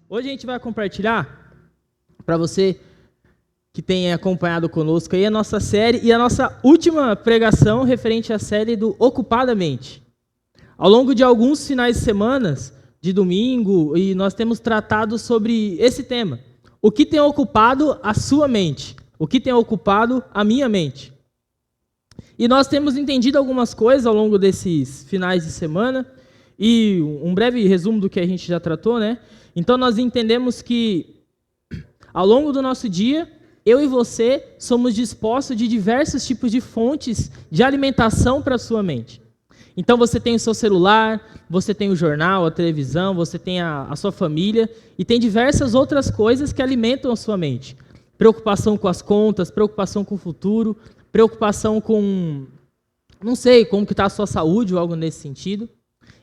Hoje a gente vai compartilhar, para você que tem acompanhado conosco aí, a nossa série e a nossa última pregação referente à série do Ocupadamente. Ao longo de alguns finais de semana, de domingo, e nós temos tratado sobre esse tema. O que tem ocupado a sua mente? O que tem ocupado a minha mente? E nós temos entendido algumas coisas ao longo desses finais de semana, e um breve resumo do que a gente já tratou, né? Então nós entendemos que ao longo do nosso dia, eu e você somos dispostos de diversos tipos de fontes de alimentação para a sua mente. Então você tem o seu celular, você tem o jornal, a televisão, você tem a sua família e tem diversas outras coisas que alimentam a sua mente. Preocupação com as contas, preocupação com o futuro, preocupação com, não sei, como que está a sua saúde ou algo nesse sentido.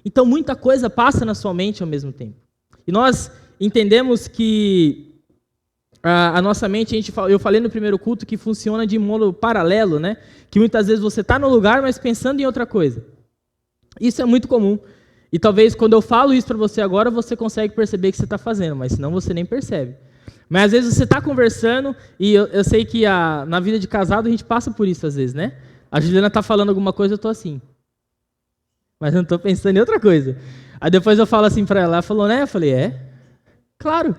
Então muita coisa passa na sua mente ao mesmo tempo. E nós entendemos que a nossa mente, eu falei no primeiro culto que funciona de modo paralelo, né? Que muitas vezes você está no lugar, mas pensando em outra coisa. Isso é muito comum. E talvez quando eu falo isso para você agora, você consegue perceber que você está fazendo, mas senão você nem percebe. Mas às vezes você está conversando, e eu sei que na vida de casado a gente passa por isso às vezes, né? A Juliana está falando alguma coisa, eu estou assim. Mas eu não estou pensando em outra coisa. Aí depois eu falo assim para ela, ela falou, né? Eu falei, claro.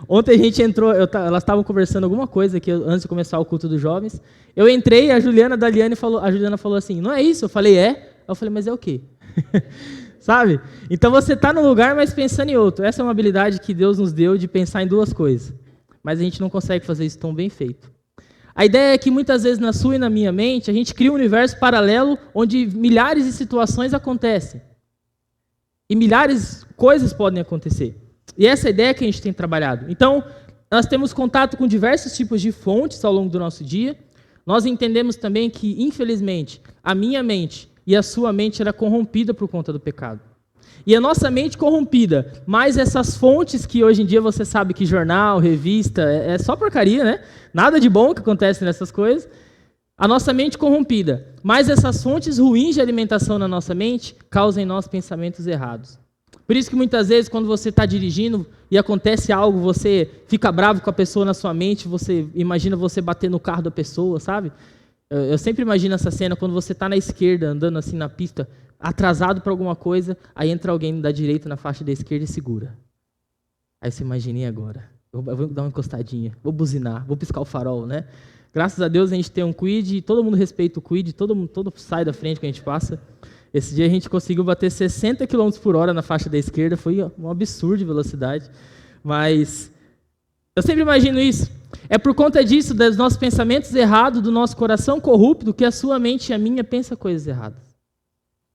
Ontem a gente entrou, elas estavam conversando alguma coisa aqui antes de começar o culto dos jovens. Eu entrei, a Juliana falou assim, não é isso? Eu falei, Eu falei, mas é o quê? Sabe? Então você está num lugar, mas pensando em outro. Essa é uma habilidade que Deus nos deu de pensar em duas coisas. Mas a gente não consegue fazer isso tão bem feito. A ideia é que muitas vezes na sua e na minha mente, a gente cria um universo paralelo onde milhares de situações acontecem. E milhares de coisas podem acontecer. E essa é a ideia que a gente tem trabalhado. Então, nós temos contato com diversos tipos de fontes ao longo do nosso dia. Nós entendemos também que, infelizmente, a minha mente e a sua mente era corrompida por conta do pecado. E a nossa mente corrompida, mais essas fontes que hoje em dia você sabe que jornal, revista, é só porcaria, né? Nada de bom que acontece nessas coisas. A nossa mente corrompida, mais essas fontes ruins de alimentação na nossa mente, causam em nós pensamentos errados. Por isso que muitas vezes quando você está dirigindo e acontece algo, você fica bravo com a pessoa na sua mente, você imagina você bater no carro da pessoa, sabe? Eu sempre imagino essa cena quando você está na esquerda, andando assim na pista, atrasado para alguma coisa, aí entra alguém da direita na faixa da esquerda e segura. Aí você imagina, e agora? Eu vou dar uma encostadinha, vou buzinar, vou piscar o farol, né? Graças a Deus a gente tem um Kwid, todo mundo respeita o Kwid, todo sai da frente que a gente passa. Esse dia a gente conseguiu bater 60 km por hora na faixa da esquerda, foi um absurdo de velocidade. Mas eu sempre imagino isso. É por conta disso, dos nossos pensamentos errados, do nosso coração corrupto, que a sua mente e a minha pensa coisas erradas.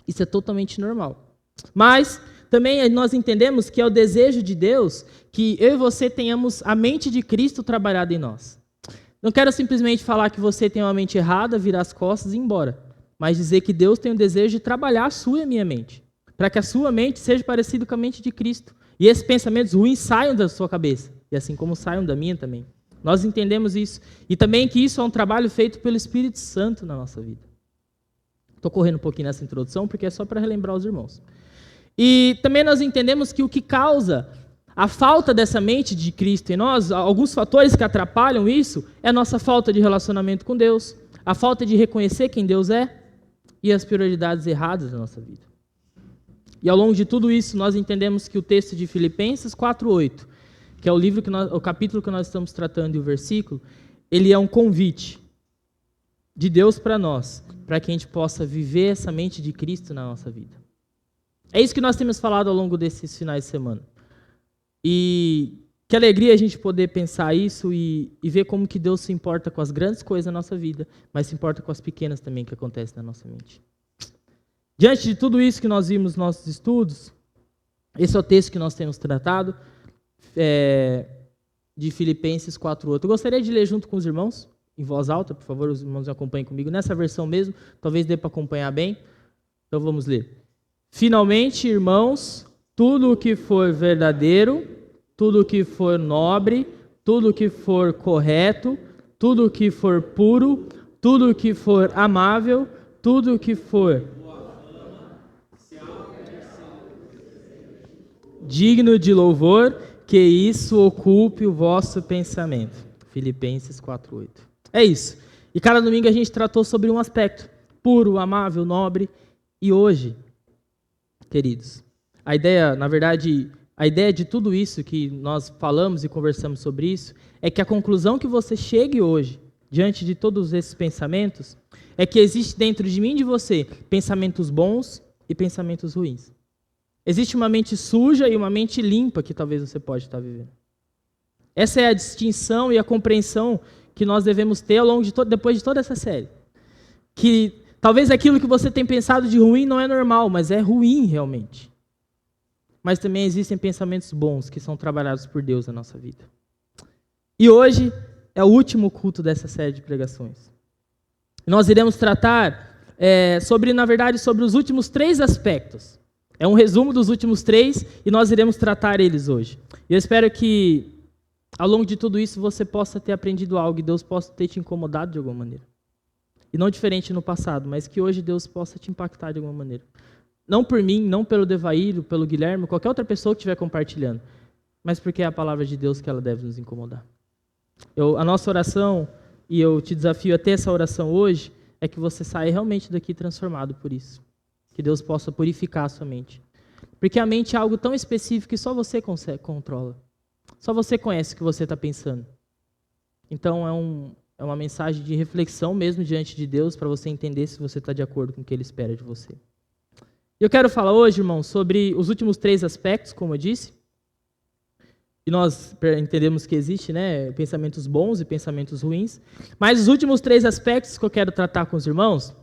Isso é totalmente normal. Mas também nós entendemos que é o desejo de Deus que eu e você tenhamos a mente de Cristo trabalhada em nós. Não quero simplesmente falar que você tem uma mente errada, virar as costas e ir embora. Mas dizer que Deus tem o desejo de trabalhar a sua e a minha mente. Para que a sua mente seja parecida com a mente de Cristo. E esses pensamentos ruins saiam da sua cabeça. E assim como saiam da minha também. Nós entendemos isso. E também que isso é um trabalho feito pelo Espírito Santo na nossa vida. Estou correndo um pouquinho nessa introdução, porque é só para relembrar os irmãos. E também nós entendemos que o que causa a falta dessa mente de Cristo em nós, alguns fatores que atrapalham isso, é a nossa falta de relacionamento com Deus, a falta de reconhecer quem Deus é e as prioridades erradas da nossa vida. E ao longo de tudo isso, nós entendemos que o texto de Filipenses 4:8, que é o capítulo que nós estamos tratando e o versículo, ele é um convite de Deus para nós, para que a gente possa viver essa mente de Cristo na nossa vida. É isso que nós temos falado ao longo desses finais de semana. E que alegria a gente poder pensar isso e ver como que Deus se importa com as grandes coisas da nossa vida, mas se importa com as pequenas também que acontecem na nossa mente. Diante de tudo isso que nós vimos nos nossos estudos, esse é o texto que nós temos tratado, de Filipenses 4:8. Eu gostaria de ler junto com os irmãos, em voz alta, por favor, os irmãos acompanhem comigo, nessa versão mesmo, talvez dê para acompanhar bem. Então vamos ler. Finalmente, irmãos, tudo o que for verdadeiro, tudo o que for nobre, tudo o que for correto, tudo o que for puro, tudo o que for amável, tudo o que for digno de louvor, que isso ocupe o vosso pensamento. Filipenses 4:8. É isso. E cada domingo a gente tratou sobre um aspecto puro, amável, nobre. E hoje, queridos, a ideia, na verdade, a ideia de tudo isso que nós falamos e conversamos sobre isso, é que a conclusão que você chegue hoje, diante de todos esses pensamentos, é que existe dentro de mim e de você pensamentos bons e pensamentos ruins. Existe uma mente suja e uma mente limpa que talvez você pode estar vivendo. Essa é a distinção e a compreensão que nós devemos ter ao longo de depois de toda essa série. Que talvez aquilo que você tem pensado de ruim não é normal, mas é ruim realmente. Mas também existem pensamentos bons que são trabalhados por Deus na nossa vida. E hoje é o último culto dessa série de pregações. Nós iremos tratar sobre os últimos 3 aspectos. É um resumo dos últimos 3 e nós iremos tratar eles hoje. Eu espero que ao longo de tudo isso você possa ter aprendido algo e Deus possa ter te incomodado de alguma maneira. E não diferente no passado, mas que hoje Deus possa te impactar de alguma maneira. Não por mim, não pelo Devair, pelo Guilherme, qualquer outra pessoa que estiver compartilhando, mas porque é a palavra de Deus que ela deve nos incomodar. A nossa oração, e eu te desafio a ter essa oração hoje, é que você saia realmente daqui transformado por isso. Que Deus possa purificar a sua mente. Porque a mente é algo tão específico que só você controla. Só você conhece o que você está pensando. Então é uma mensagem de reflexão mesmo diante de Deus para você entender se você está de acordo com o que Ele espera de você. Eu quero falar hoje, irmão, sobre os últimos 3 aspectos, como eu disse. E nós entendemos que existe, pensamentos bons e pensamentos ruins. Mas os últimos 3 aspectos que eu quero tratar com os irmãos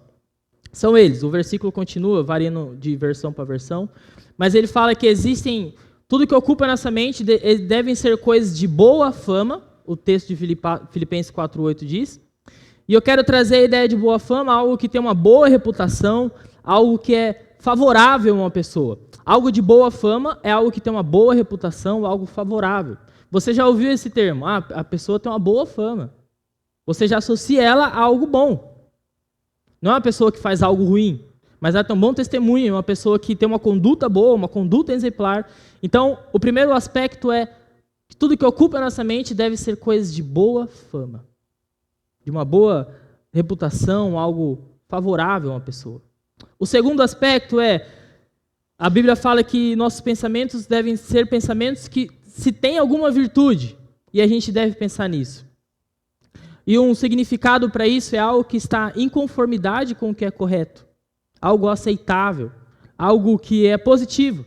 são eles. O versículo continua, variando de versão para versão. Mas ele fala que existem, tudo que ocupa nossa mente devem ser coisas de boa fama. O texto de Filipenses 4:8 diz. E eu quero trazer a ideia de boa fama, algo que tem uma boa reputação, algo que é favorável a uma pessoa. Algo de boa fama é algo que tem uma boa reputação, algo favorável. Você já ouviu esse termo? A pessoa tem uma boa fama. Você já associa ela a algo bom. Não é uma pessoa que faz algo ruim, mas ela tem um bom testemunho, é uma pessoa que tem uma conduta boa, uma conduta exemplar. Então, o primeiro aspecto é que tudo que ocupa a nossa mente deve ser coisas de boa fama, de uma boa reputação, algo favorável a uma pessoa. O segundo aspecto é, a Bíblia fala que nossos pensamentos devem ser pensamentos que se tem alguma virtude, e a gente deve pensar nisso. E um significado para isso é algo que está em conformidade com o que é correto, algo aceitável, algo que é positivo.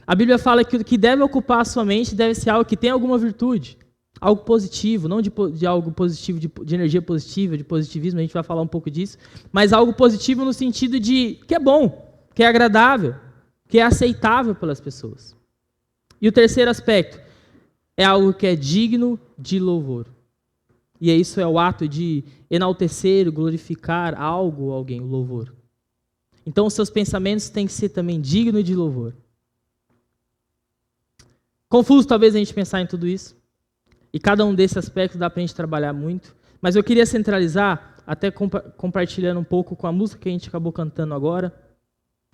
A Bíblia fala que o que deve ocupar a sua mente deve ser algo que tem alguma virtude, algo positivo, não de algo positivo, de energia positiva, de positivismo, a gente vai falar um pouco disso, mas algo positivo no sentido de que é bom, que é agradável, que é aceitável pelas pessoas. E o terceiro aspecto é algo que é digno de louvor. E isso é o ato de enaltecer, glorificar algo ou alguém, o louvor. Então os seus pensamentos têm que ser também dignos de louvor. Confuso talvez a gente pensar em tudo isso. E cada um desses aspectos dá para a gente trabalhar muito. Mas eu queria centralizar, até compartilhando um pouco com a música que a gente acabou cantando agora,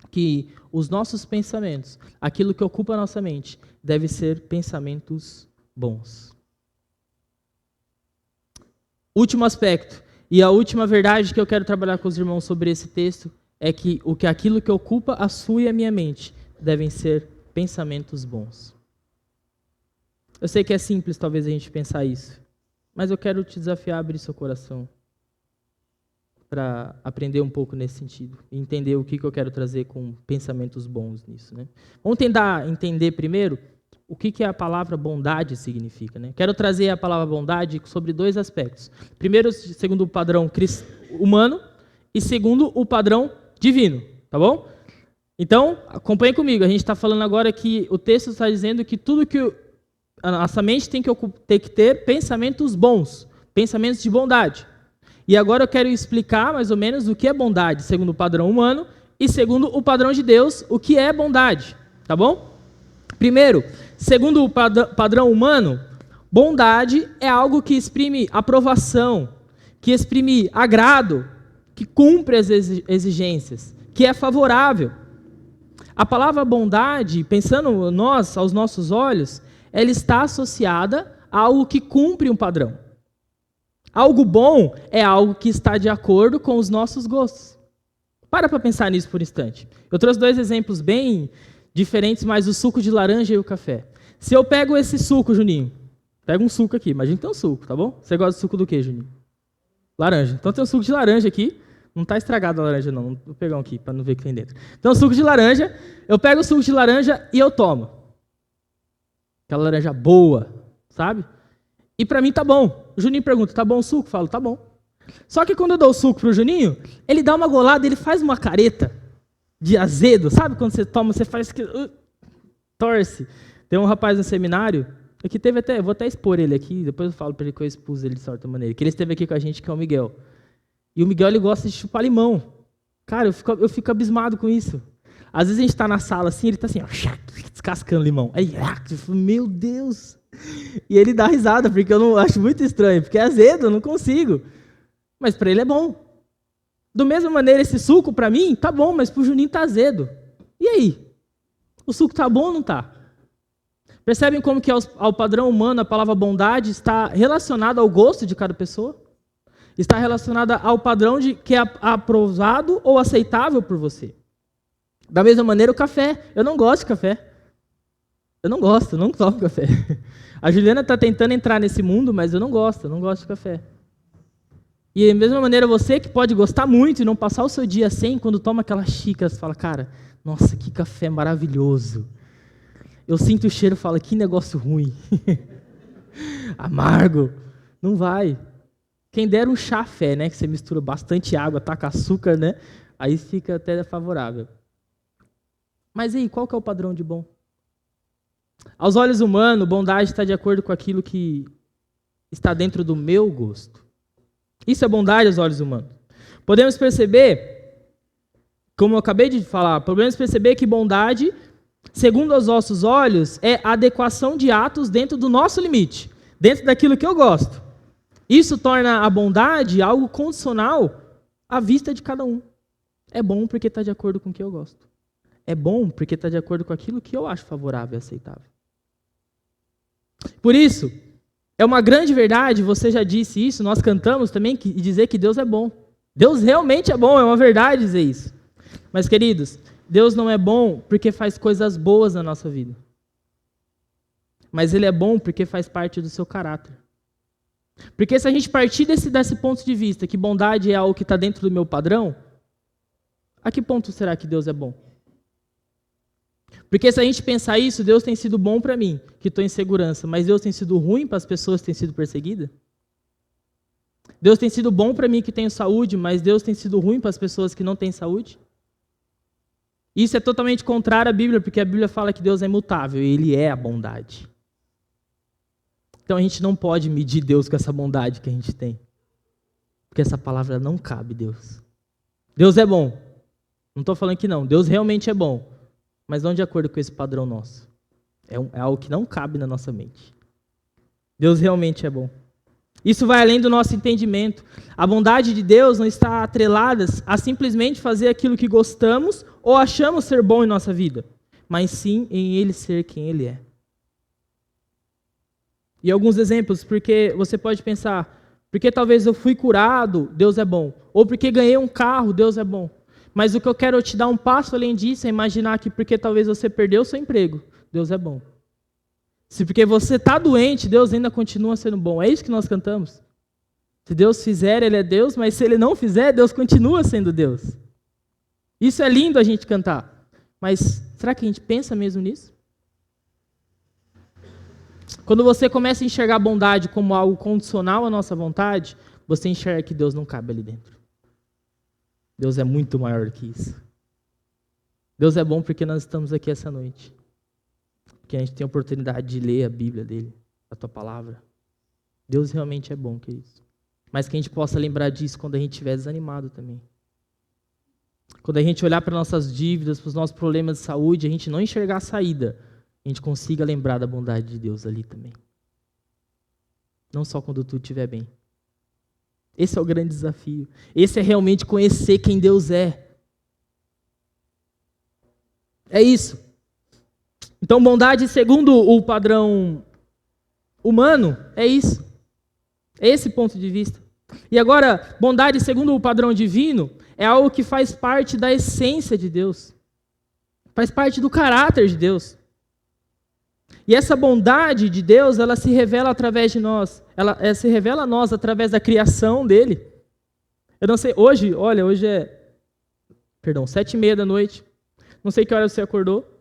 que os nossos pensamentos, aquilo que ocupa a nossa mente, deve ser pensamentos bons. Último aspecto, e a última verdade que eu quero trabalhar com os irmãos sobre esse texto, é que aquilo que ocupa a sua e a minha mente devem ser pensamentos bons. Eu sei que é simples talvez a gente pensar isso, mas eu quero te desafiar a abrir seu coração para aprender um pouco nesse sentido e entender o que eu quero trazer com pensamentos bons nisso, né? Vamos tentar entender primeiro o que a palavra bondade significa, né? Quero trazer a palavra bondade sobre 2 aspectos. Primeiro, segundo o padrão humano e segundo o padrão divino, tá bom? Então, acompanhe comigo. A gente está falando agora que o texto está dizendo que tudo que a nossa mente tem que ter pensamentos bons, pensamentos de bondade. E agora eu quero explicar mais ou menos o que é bondade, segundo o padrão humano, e segundo o padrão de Deus, o que é bondade, tá bom? Primeiro, segundo o padrão humano, bondade é algo que exprime aprovação, que exprime agrado, que cumpre as exigências, que é favorável. A palavra bondade, pensando aos nossos olhos, ela está associada a algo que cumpre um padrão. Algo bom é algo que está de acordo com os nossos gostos. Para pensar nisso por um instante. Eu trouxe 2 exemplos bem diferentes, mas o suco de laranja e o café. Se eu pego esse suco, Juninho, pega um suco aqui, imagina que tem um suco, tá bom? Você gosta de suco do quê, Juninho? Laranja. Então tem um suco de laranja aqui. Não está estragado a laranja, não. Vou pegar um aqui para não ver o que tem dentro. Então, suco de laranja. Eu pego o suco de laranja e eu tomo. Aquela laranja boa, sabe? E para mim tá bom. O Juninho pergunta, tá bom o suco? Eu falo, tá bom. Só que quando eu dou o suco pro Juninho, ele dá uma golada, ele faz uma careta de azedo. Sabe quando você toma, você faz que... torce. Tem um rapaz no seminário, que teve até... Vou até expor ele aqui, depois eu falo para ele que eu expus ele de certa maneira. Que ele esteve aqui com a gente, que é o Miguel. E o Miguel, ele gosta de chupar limão. Cara, eu fico abismado com isso. Às vezes a gente está na sala assim, ele está assim, ó, descascando limão. Aí, eu falo, meu Deus. E ele dá risada, porque eu não acho muito estranho, porque é azedo, eu não consigo. Mas para ele é bom. Da mesma maneira, esse suco, para mim, tá bom, mas para o Juninho tá azedo. E aí? O suco tá bom ou não tá? Percebem como que ao padrão humano a palavra bondade está relacionada ao gosto de cada pessoa? Está relacionada ao padrão de que é aprovado ou aceitável por você. Da mesma maneira, o café. Eu não gosto de café. Eu não tomo café. A Juliana está tentando entrar nesse mundo, mas eu não gosto de café. E da mesma maneira, você que pode gostar muito e não passar o seu dia sem, quando toma aquela xícara, você fala, cara, nossa, que café maravilhoso. Eu sinto o cheiro e falo, que negócio ruim. Amargo. Não vai. Quem dera um chafé, né? Que você mistura bastante água, taca açúcar, né? Aí fica até favorável. Mas aí, qual que é o padrão de bom? Aos olhos humanos, bondade está de acordo com aquilo que está dentro do meu gosto. Isso é bondade aos olhos humanos. Podemos perceber, como eu acabei de falar, podemos perceber que bondade, segundo os nossos olhos, é a adequação de atos dentro do nosso limite, dentro daquilo que eu gosto. Isso torna a bondade algo condicional à vista de cada um. É bom porque está de acordo com o que eu gosto. É bom porque está de acordo com aquilo que eu acho favorável e aceitável. Por isso, é uma grande verdade, você já disse isso, nós cantamos também, e dizer que Deus é bom. Deus realmente é bom, é uma verdade dizer isso. Mas, queridos, Deus não é bom porque faz coisas boas na nossa vida. Mas Ele é bom porque faz parte do seu caráter. Porque se a gente partir desse ponto de vista, que bondade é algo que está dentro do meu padrão, a que ponto será que Deus é bom? Porque se a gente pensar isso, Deus tem sido bom para mim, que estou em segurança, mas Deus tem sido ruim para as pessoas que têm sido perseguidas? Deus tem sido bom para mim que tenho saúde, mas Deus tem sido ruim para as pessoas que não têm saúde? Isso é totalmente contrário à Bíblia, porque a Bíblia fala que Deus é imutável e Ele é a bondade. Então a gente não pode medir Deus com essa bondade que a gente tem. Porque essa palavra não cabe, Deus. Deus é bom. Não estou falando que não. Deus realmente é bom. Mas não de acordo com esse padrão nosso. É algo que não cabe na nossa mente. Deus realmente é bom. Isso vai além do nosso entendimento. A bondade de Deus não está atrelada a simplesmente fazer aquilo que gostamos ou achamos ser bom em nossa vida. Mas sim em Ele ser quem Ele é. E alguns exemplos, porque você pode pensar, porque talvez eu fui curado, Deus é bom. Ou porque ganhei um carro, Deus é bom. Mas o que eu quero te dar um passo além disso é imaginar que porque talvez você perdeu o seu emprego, Deus é bom. Se porque você está doente, Deus ainda continua sendo bom. É isso que nós cantamos. Se Deus fizer, Ele é Deus, mas se Ele não fizer, Deus continua sendo Deus. Isso é lindo a gente cantar. Mas será que a gente pensa mesmo nisso? Quando você começa a enxergar a bondade como algo condicional à nossa vontade, você enxerga que Deus não cabe ali dentro. Deus é muito maior que isso. Deus é bom porque nós estamos aqui essa noite. Porque a gente tem a oportunidade de ler a Bíblia dele, a tua palavra. Deus realmente é bom, queridos. Mas que a gente possa lembrar disso quando a gente estiver desanimado também. Quando a gente olhar para nossas dívidas, para os nossos problemas de saúde, a gente não enxergar a saída, a gente consiga lembrar da bondade de Deus ali também. Não só quando tudo estiver bem. Esse é o grande desafio. Esse é realmente conhecer quem Deus é. É isso. Então, bondade segundo o padrão humano é isso. É esse ponto de vista. E agora, bondade segundo o padrão divino é algo que faz parte da essência de Deus. Faz parte do caráter de Deus. E essa bondade de Deus, ela se revela através de nós. Ela se revela a nós através da criação dele. Eu não sei, hoje é 7:30 da noite. Não sei que hora você acordou.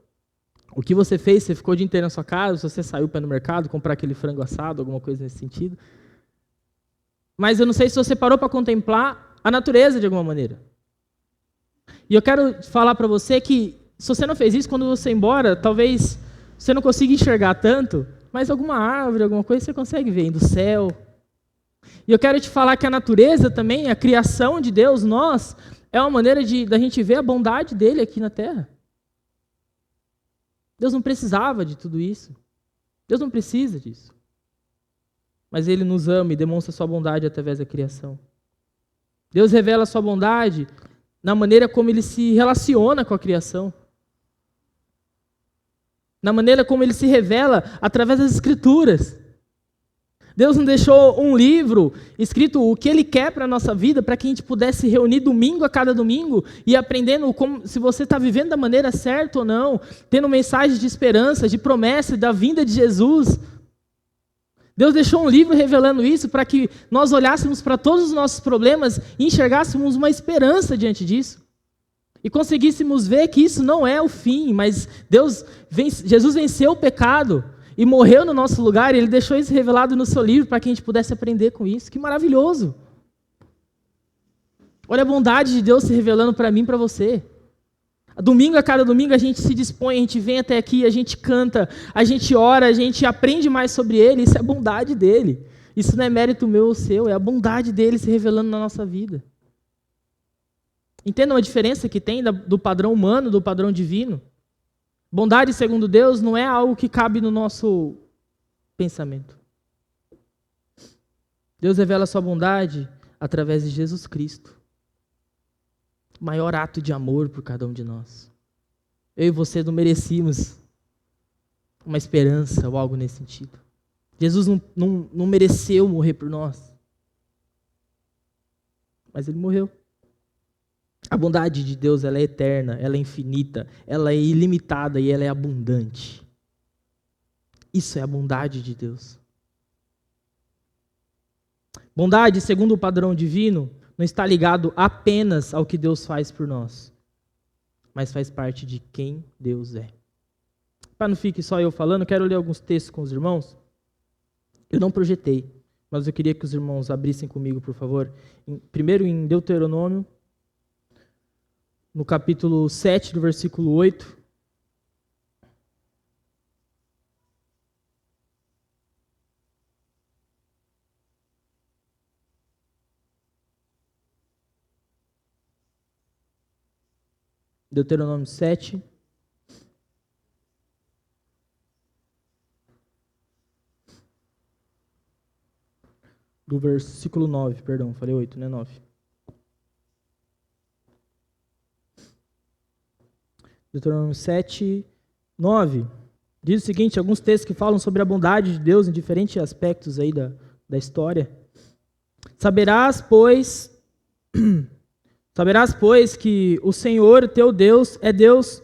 O que você fez? Você ficou o dia inteiro na sua casa? Se você saiu para ir no mercado comprar aquele frango assado, alguma coisa nesse sentido. Mas eu não sei se você parou para contemplar a natureza de alguma maneira. E eu quero falar para você que, se você não fez isso, quando você ir embora, talvez você não consiga enxergar tanto, mas alguma árvore, alguma coisa você consegue ver do céu. E eu quero te falar que a natureza também, a criação de Deus, nós, é uma maneira da gente ver a bondade dele aqui na terra. Deus não precisava de tudo isso. Deus não precisa disso. Mas ele nos ama e demonstra sua bondade através da criação. Deus revela sua bondade na maneira como ele se relaciona com a criação. Na maneira como ele se revela através das Escrituras. Deus não deixou um livro escrito o que ele quer para a nossa vida, para que a gente pudesse reunir domingo a cada domingo e aprendendo se você está vivendo da maneira certa ou não, tendo mensagens de esperança, de promessa, da vinda de Jesus. Deus deixou um livro revelando isso para que nós olhássemos para todos os nossos problemas e enxergássemos uma esperança diante disso. E conseguíssemos ver que isso não é o fim, mas Jesus venceu o pecado e morreu no nosso lugar, e ele deixou isso revelado no seu livro para que a gente pudesse aprender com isso. Que maravilhoso! Olha a bondade de Deus se revelando para mim e para você. Domingo a cada domingo a gente se dispõe, a gente vem até aqui, a gente canta, a gente ora, a gente aprende mais sobre ele. Isso é a bondade dele. Isso não é mérito meu ou seu, é a bondade dele se revelando na nossa vida. Entendam a diferença que tem do padrão humano, do padrão divino? Bondade segundo Deus não é algo que cabe no nosso pensamento. Deus revela a sua bondade através de Jesus Cristo. O maior ato de amor por cada um de nós. Eu e você não merecíamos uma esperança ou algo nesse sentido. Jesus não mereceu morrer por nós. Mas ele morreu. A bondade de Deus, ela é eterna, ela é infinita, ela é ilimitada e ela é abundante. Isso é a bondade de Deus. Bondade, segundo o padrão divino, não está ligado apenas ao que Deus faz por nós, mas faz parte de quem Deus é. Para não fique só eu falando, quero ler alguns textos com os irmãos. Eu não projetei, mas eu queria que os irmãos abrissem comigo, por favor. Primeiro em Deuteronômio, no capítulo 7, do versículo 8. Deuteronômio 7. Do versículo 9, perdão, falei 8, não é 9. Deuteronômio 7, 9, diz o seguinte, alguns textos que falam sobre a bondade de Deus em diferentes aspectos aí da história. Saberás, pois, que o Senhor, teu Deus, é Deus,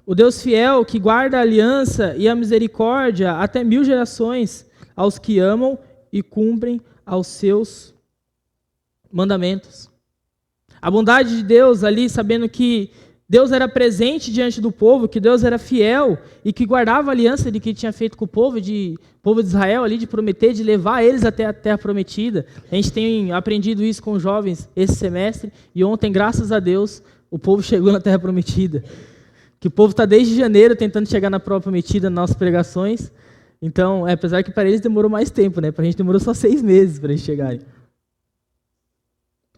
o Deus fiel, que guarda a aliança e a misericórdia até 1000 gerações, aos que amam e cumprem aos seus mandamentos. A bondade de Deus ali, sabendo que Deus era presente diante do povo, que Deus era fiel e que guardava a aliança de que tinha feito com o povo de Israel ali, de prometer, de levar eles até a terra prometida. A gente tem aprendido isso com os jovens esse semestre e ontem, graças a Deus, o povo chegou na terra prometida. Que o povo está desde janeiro tentando chegar na prova prometida nas nossas pregações. Então, apesar que para eles demorou mais tempo, né? Para a gente demorou só 6 meses para eles chegarem.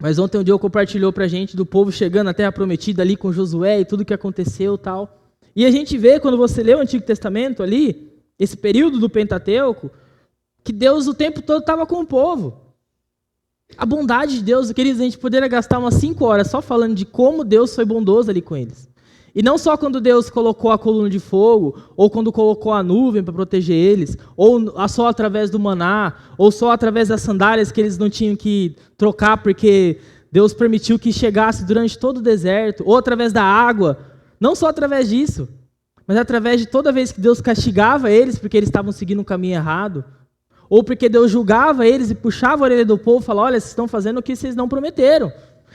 Mas ontem o Diogo compartilhou para a gente do povo chegando na terra prometida ali com Josué e tudo o que aconteceu e tal. E a gente vê, quando você lê o Antigo Testamento ali, esse período do Pentateuco, que Deus o tempo todo estava com o povo. A bondade de Deus, queridos, a gente poderia gastar umas 5 horas só falando de como Deus foi bondoso ali com eles. E não só quando Deus colocou a coluna de fogo, ou quando colocou a nuvem para proteger eles, ou só através do maná, ou só através das sandálias que eles não tinham que trocar porque Deus permitiu que chegasse durante todo o deserto, ou através da água. Não só através disso, mas através de toda vez que Deus castigava eles porque eles estavam seguindo um caminho errado, ou porque Deus julgava eles e puxava a orelha do povo e falava: olha, vocês estão fazendo o que vocês não prometeram.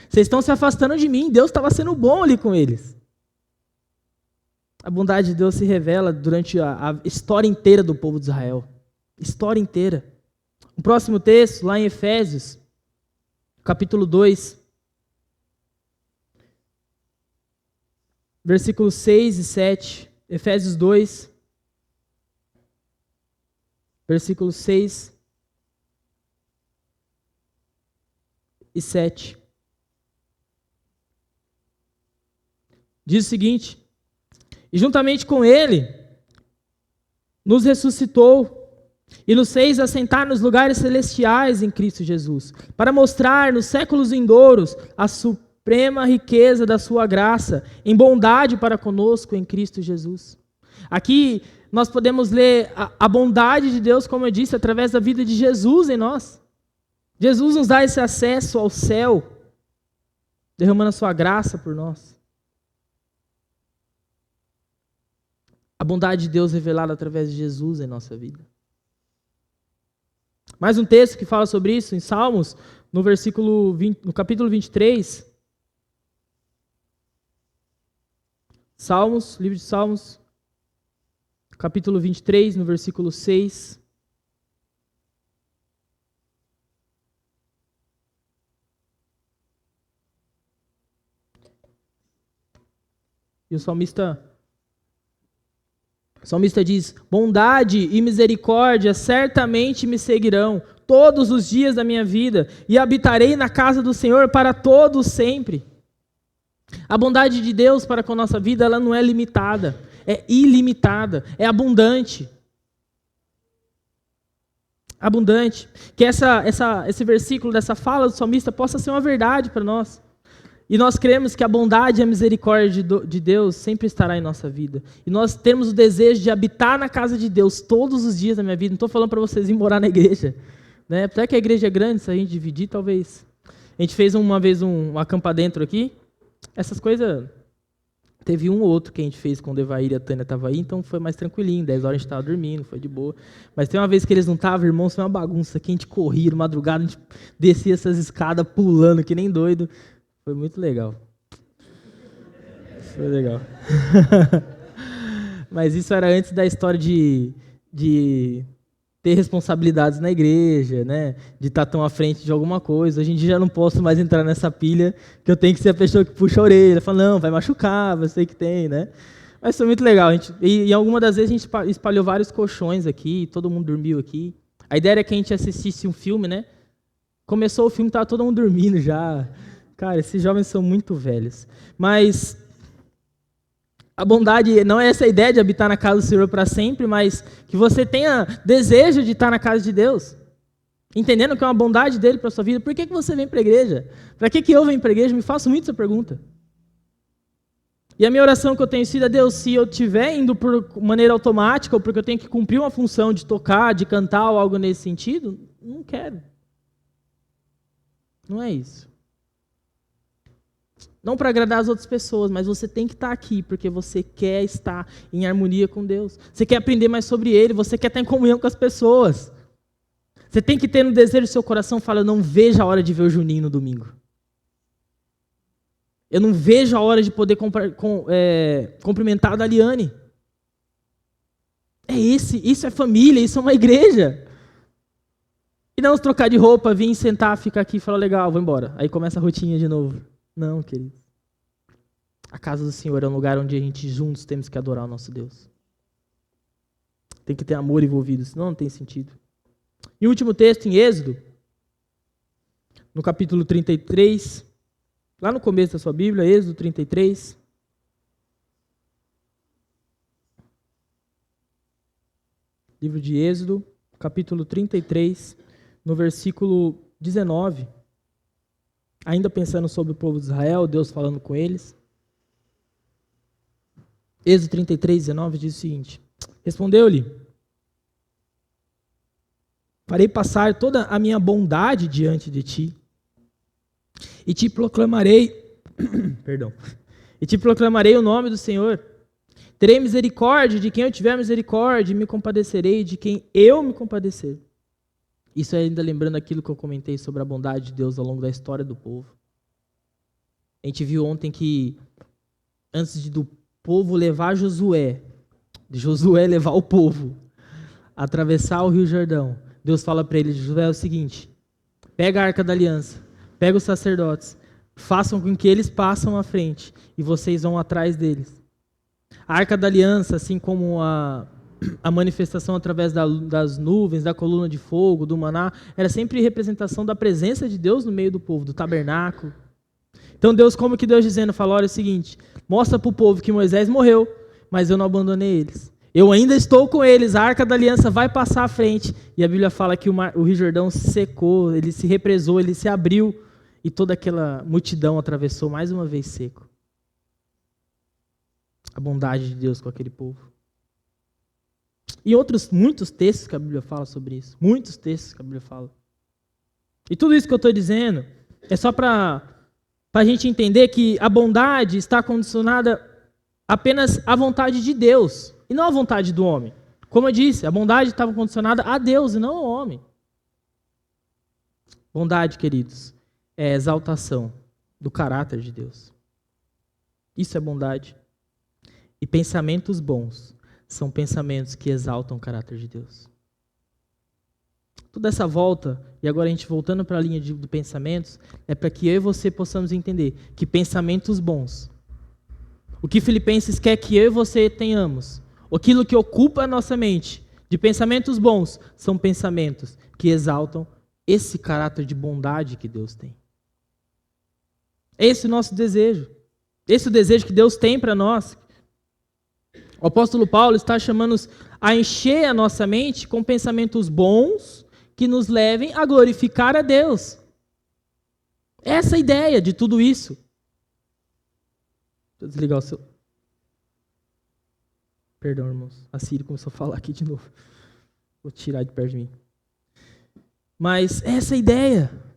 Vocês estão se afastando de mim. Deus estava sendo bom ali com eles. A bondade de Deus se revela durante a história inteira do povo de Israel. História inteira. O próximo texto, lá em Efésios, capítulo 2, versículos 6 e 7. Efésios 2, versículos 6 e 7. Diz o seguinte: e juntamente com ele, nos ressuscitou e nos fez assentar nos lugares celestiais em Cristo Jesus, para mostrar nos séculos vindouros a suprema riqueza da sua graça, em bondade para conosco em Cristo Jesus. Aqui nós podemos ler a bondade de Deus, como eu disse, através da vida de Jesus em nós. Jesus nos dá esse acesso ao céu, derramando a sua graça por nós. A bondade de Deus revelada através de Jesus em nossa vida. Mais um texto que fala sobre isso, em Salmos, no capítulo 23. Salmos, livro de Salmos, capítulo 23, no versículo 6. E o salmista diz: bondade e misericórdia certamente me seguirão todos os dias da minha vida, e habitarei na casa do Senhor para todos sempre. A bondade de Deus para com a nossa vida, ela não é limitada, é ilimitada, é abundante. Abundante. Que esse versículo dessa fala do salmista possa ser uma verdade para nós. E nós cremos que a bondade e a misericórdia de Deus sempre estará em nossa vida. E nós temos o desejo de habitar na casa de Deus todos os dias da minha vida. Não estou falando para vocês irem morar na igreja, né? Até que a igreja é grande, se a gente dividir, talvez. A gente fez uma vez um acampa dentro aqui. Essas coisas, teve um ou outro que a gente fez quando o Evair e a Tânia estavam aí, então foi mais tranquilinho. 10 horas a gente estava dormindo, foi de boa. Mas tem uma vez que eles não estavam, irmãos, foi uma bagunça aqui. A gente corria, madrugada, a gente descia essas escadas pulando que nem doido. Foi muito legal. Foi legal. Mas isso era antes da história de ter responsabilidades na igreja, né? De estar tão à frente de alguma coisa. Hoje em dia já não posso mais entrar nessa pilha que eu tenho que ser a pessoa que puxa a orelha. Fala, não, vai machucar, você que tem, né? Mas foi muito legal. E alguma das vezes a gente espalhou vários colchões aqui, todo mundo dormiu aqui. A ideia era que a gente assistisse um filme, né? Começou o filme, estava todo mundo dormindo já. Cara, esses jovens são muito velhos. Mas a bondade não é essa ideia de habitar na casa do Senhor para sempre, mas que você tenha desejo de estar na casa de Deus. Entendendo que é uma bondade dele para a sua vida. Por que você vem para a igreja? Para que eu venho para a igreja? Me faço muito essa pergunta. E a minha oração que eu tenho sido a Deus, se eu estiver indo por maneira automática, ou porque eu tenho que cumprir uma função de tocar, de cantar ou algo nesse sentido, não quero. Não é isso. Não para agradar as outras pessoas, mas você tem que estar aqui porque você quer estar em harmonia com Deus. Você quer aprender mais sobre Ele, você quer estar em comunhão com as pessoas. Você tem que ter no desejo do seu coração, fala, eu não vejo a hora de ver o Juninho no domingo. Eu não vejo a hora de poder cumprimentar a Daliane. Isso é família, isso é uma igreja. E não trocar de roupa, vir sentar, ficar aqui e falar, legal, vou embora. Aí começa a rotina de novo. Não, querido. A casa do Senhor é um lugar onde a gente juntos temos que adorar o nosso Deus. Tem que ter amor envolvido, senão não tem sentido. E o último texto em Êxodo, no capítulo 33, lá no começo da sua Bíblia, Êxodo 33. Livro de Êxodo, capítulo 33, no versículo 19. Ainda pensando sobre o povo de Israel, Deus falando com eles. Êxodo 33, 19 diz o seguinte: respondeu-lhe: farei passar toda a minha bondade diante de ti, e te proclamarei, perdão, e te proclamarei o nome do Senhor. Terei misericórdia de quem eu tiver misericórdia, e me compadecerei de quem eu me compadecer. Isso é ainda lembrando aquilo que eu comentei sobre a bondade de Deus ao longo da história do povo. A gente viu ontem que antes do povo levar Josué, de Josué levar o povo a atravessar o Rio Jordão, Deus fala para ele: Josué, é o seguinte, pega a Arca da Aliança, pega os sacerdotes, façam com que eles passem à frente e vocês vão atrás deles. A Arca da Aliança, assim como a manifestação através das nuvens, da coluna de fogo, do maná, era sempre representação da presença de Deus no meio do povo, do tabernáculo. Então Deus, como que Deus dizendo, fala, olha, é o seguinte, mostra para o povo que Moisés morreu, mas eu não abandonei eles. Eu ainda estou com eles, a Arca da Aliança vai passar à frente. E a Bíblia fala que o Rio Jordão se secou, ele se represou, ele se abriu, e toda aquela multidão atravessou mais uma vez seco. A bondade de Deus com aquele povo. E muitos textos que a Bíblia fala sobre isso. Muitos textos que a Bíblia fala. E tudo isso que eu estou dizendo é só para a gente entender que a bondade está condicionada apenas à vontade de Deus e não à vontade do homem. Como eu disse, a bondade estava condicionada a Deus e não ao homem. Bondade, queridos, é a exaltação do caráter de Deus. Isso é bondade. E pensamentos bons são pensamentos que exaltam o caráter de Deus. Toda essa volta, e agora a gente voltando para a linha de pensamentos, é para que eu e você possamos entender que pensamentos bons, o que Filipenses quer que eu e você tenhamos, aquilo que ocupa a nossa mente de pensamentos bons, são pensamentos que exaltam esse caráter de bondade que Deus tem. Esse é o nosso desejo. Esse é o desejo que Deus tem para nós. O apóstolo Paulo está chamando-nos a encher a nossa mente com pensamentos bons que nos levem a glorificar a Deus. Essa é a ideia de tudo isso. Deixa eu desligar o seu... Perdão, irmãos. A Siri começou a falar aqui de novo. Vou tirar de perto de mim. Mas essa é a ideia.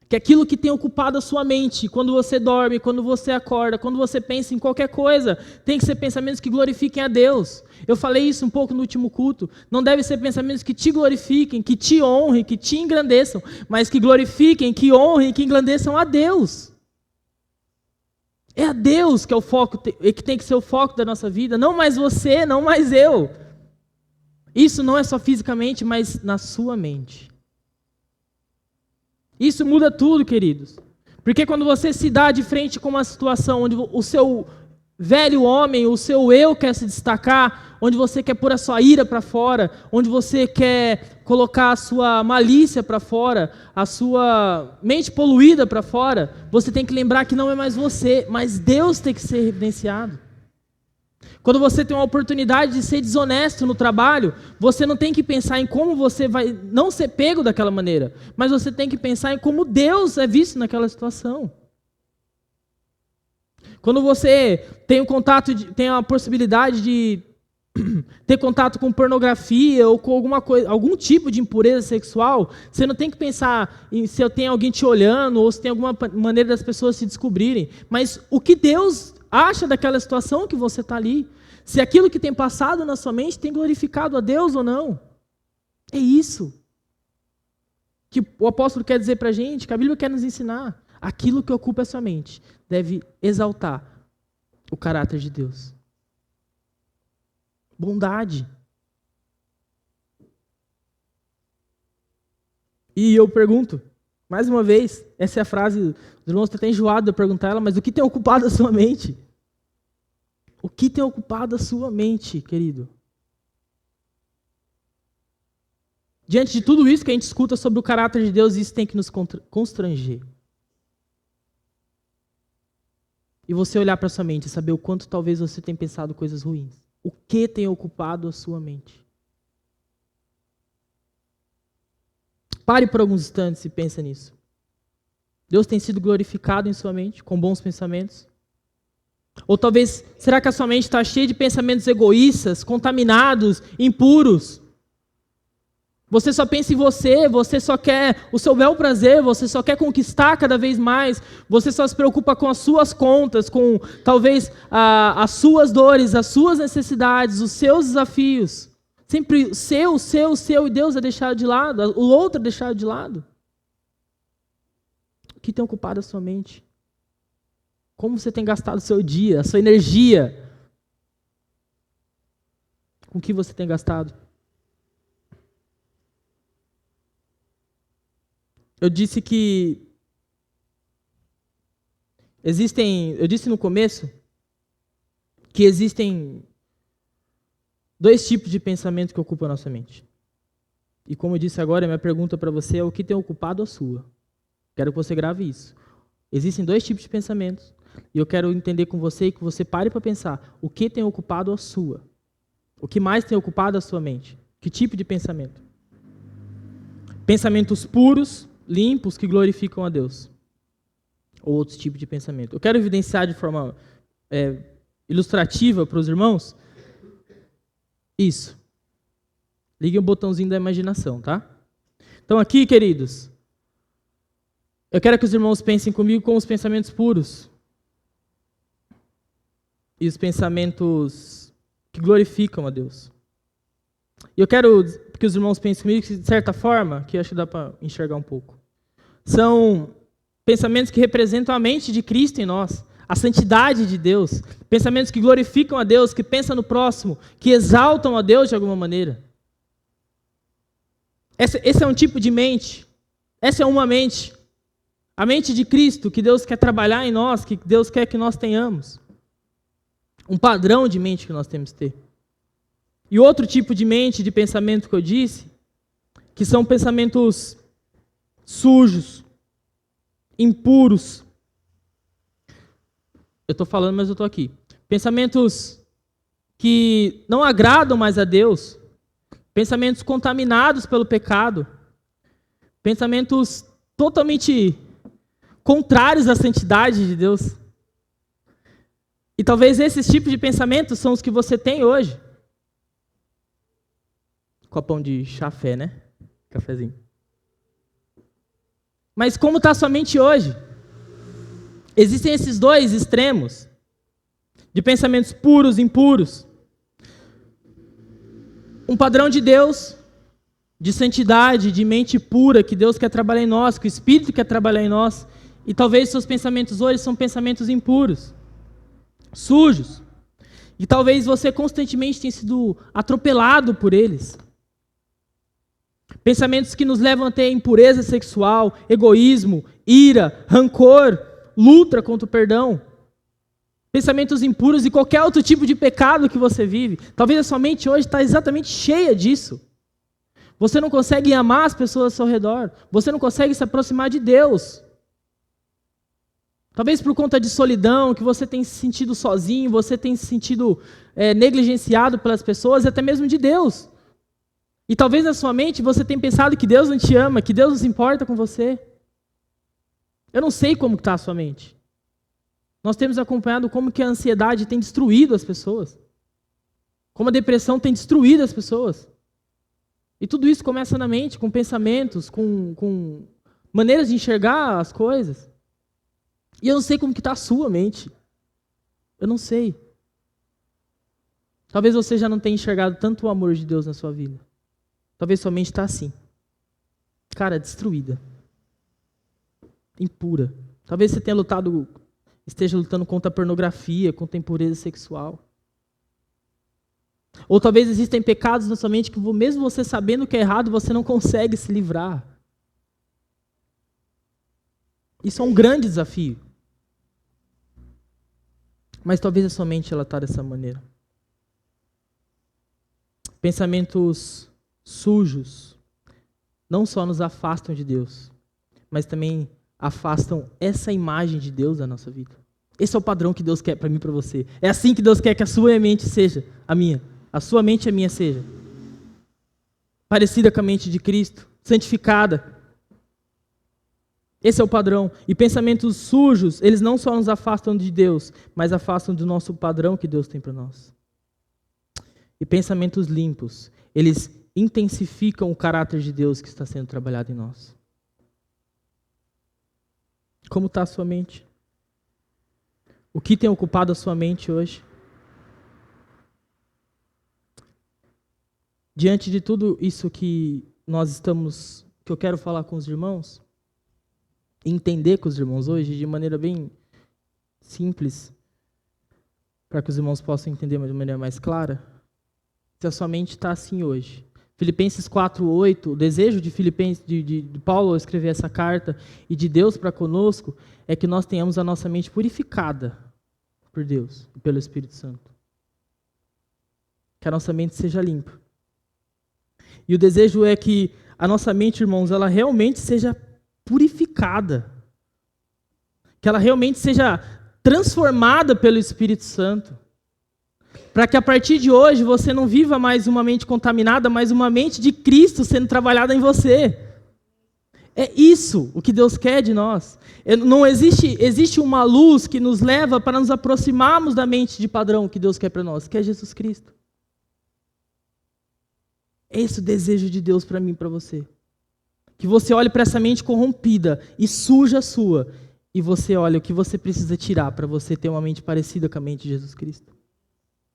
Que aquilo que tem ocupado a sua mente, quando você dorme, quando você acorda, quando você pensa em qualquer coisa, tem que ser pensamentos que glorifiquem a Deus. Eu falei isso um pouco no último culto. Não deve ser pensamentos que te glorifiquem, que te honrem, que te engrandeçam, mas que glorifiquem, que honrem, que engrandeçam a Deus. É a Deus que é o foco, que tem que ser o foco da nossa vida, não mais você, não mais eu. Isso não é só fisicamente, mas na sua mente. Isso muda tudo, queridos. Porque quando você se dá de frente com uma situação onde o seu velho homem, o seu eu quer se destacar, onde você quer pôr a sua ira para fora, onde você quer colocar a sua malícia para fora, a sua mente poluída para fora, você tem que lembrar que não é mais você, mas Deus tem que ser reverenciado. Quando você tem uma oportunidade de ser desonesto no trabalho, você não tem que pensar em como você vai não ser pego daquela maneira, mas você tem que pensar em como Deus é visto naquela situação. Quando você tem tem a possibilidade de ter contato com pornografia ou com alguma coisa, algum tipo de impureza sexual, você não tem que pensar em se tem alguém te olhando ou se tem alguma maneira das pessoas se descobrirem, mas o que Deus acha daquela situação que você está ali. Se aquilo que tem passado na sua mente tem glorificado a Deus ou não. É isso que o apóstolo quer dizer para a gente, que a Bíblia quer nos ensinar. Aquilo que ocupa a sua mente deve exaltar o caráter de Deus. Bondade. E eu pergunto, mais uma vez, essa é a frase, os irmãos estão até enjoados de eu perguntar ela, mas o que tem ocupado a sua mente? O que tem ocupado a sua mente, querido? Diante de tudo isso que a gente escuta sobre o caráter de Deus, isso tem que nos constranger. E você olhar para sua mente e saber o quanto talvez você tenha pensado coisas ruins. O que tem ocupado a sua mente? Pare por alguns instantes e pense nisso. Deus tem sido glorificado em sua mente com bons pensamentos? Ou talvez, será que a sua mente está cheia de pensamentos egoístas, contaminados, impuros? Você só pensa em você só quer o seu bel prazer, você só quer conquistar cada vez mais, você só se preocupa com as suas contas, com talvez as suas dores, as suas necessidades, os seus desafios. Sempre o seu, e Deus é deixado de lado, o outro é deixado de lado. O que tem ocupado a sua mente? Como você tem gastado o seu dia, a sua energia? Com o que você tem gastado? Eu disse no começo que existem dois tipos de pensamento que ocupam a nossa mente. E como eu disse agora, minha pergunta para você é o que tem ocupado a sua. Quero que você grave isso. Existem dois tipos de pensamentos. E eu quero entender com você e que você pare para pensar o que tem ocupado a sua. O que mais tem ocupado a sua mente? Que tipo de pensamento? Pensamentos puros, limpos, que glorificam a Deus. Ou outros tipos de pensamento. Eu quero evidenciar de forma ilustrativa para os irmãos isso. Liguem o botãozinho da imaginação, tá? Então aqui, queridos, eu quero que os irmãos pensem comigo com os pensamentos puros. E os pensamentos que glorificam a Deus. E eu quero que os irmãos pensem comigo, de certa forma, que acho que dá para enxergar um pouco. São pensamentos que representam a mente de Cristo em nós, a santidade de Deus, pensamentos que glorificam a Deus, que pensam no próximo, que exaltam a Deus de alguma maneira. Esse é um tipo de mente, essa é uma mente, a mente de Cristo, que Deus quer trabalhar em nós, que Deus quer que nós tenhamos. Um padrão de mente que nós temos que ter. E outro tipo de mente, de pensamento que eu disse, que são pensamentos sujos, impuros. Eu estou falando, mas eu estou aqui. Pensamentos que não agradam mais a Deus. Pensamentos contaminados pelo pecado. Pensamentos totalmente contrários à santidade de Deus. E talvez esses tipos de pensamentos são os que você tem hoje. Copão de chafé, né? Cafezinho. Mas como está a sua mente hoje? Existem esses dois extremos de pensamentos puros e impuros. Um padrão de Deus, de santidade, de mente pura, que Deus quer trabalhar em nós, que o Espírito quer trabalhar em nós. E talvez seus pensamentos hoje são pensamentos impuros, sujos. E talvez você constantemente tenha sido atropelado por eles. Pensamentos que nos levam a ter impureza sexual, egoísmo, ira, rancor, luta contra o perdão. Pensamentos impuros e qualquer outro tipo de pecado que você vive. Talvez a sua mente hoje está exatamente cheia disso. Você não consegue amar as pessoas ao seu redor. Você não consegue se aproximar de Deus. Talvez por conta de solidão, que você tem se sentido sozinho, você tem se sentido negligenciado pelas pessoas e até mesmo de Deus. E talvez na sua mente você tenha pensado que Deus não te ama, que Deus não se importa com você. Eu não sei como está a sua mente. Nós temos acompanhado como que a ansiedade tem destruído as pessoas. Como a depressão tem destruído as pessoas. E tudo isso começa na mente, com pensamentos, com maneiras de enxergar as coisas. E eu não sei como que está a sua mente. Eu não sei. Talvez você já não tenha enxergado tanto o amor de Deus na sua vida. Talvez sua mente está assim. Cara, destruída. Impura. Talvez você esteja lutando contra a pornografia, contra a impureza sexual. Ou talvez existem pecados na sua mente que mesmo você sabendo que é errado, você não consegue se livrar. Isso é um grande desafio. Mas talvez a sua mente está dessa maneira. Pensamentos sujos não só nos afastam de Deus, mas também afastam essa imagem de Deus da nossa vida. Esse é o padrão que Deus quer para mim e para você. É assim que Deus quer que a sua mente seja a minha. A sua mente e a minha seja. Parecida com a mente de Cristo, santificada. Esse é o padrão. E pensamentos sujos, eles não só nos afastam de Deus, mas afastam do nosso padrão que Deus tem para nós. E pensamentos limpos, eles intensificam o caráter de Deus que está sendo trabalhado em nós. Como está a sua mente? O que tem ocupado a sua mente hoje? Diante de tudo isso que eu quero falar com os irmãos, entender com os irmãos hoje, de maneira bem simples, para que os irmãos possam entender de maneira mais clara, se a sua mente está assim hoje. Filipenses 4:8, o desejo de Paulo ao escrever essa carta e de Deus para conosco é que nós tenhamos a nossa mente purificada por Deus e pelo Espírito Santo. Que a nossa mente seja limpa. E o desejo é que a nossa mente, irmãos, ela realmente seja purificada. Que ela realmente seja transformada pelo Espírito Santo. Para que a partir de hoje você não viva mais uma mente contaminada, mas uma mente de Cristo sendo trabalhada em você. É isso o que Deus quer de nós. Não existe uma luz que nos leva para nos aproximarmos da mente de padrão que Deus quer para nós, que é Jesus Cristo. É esse o desejo de Deus para mim e para você. Que você olhe para essa mente corrompida e suja sua, e você olhe o que você precisa tirar para você ter uma mente parecida com a mente de Jesus Cristo.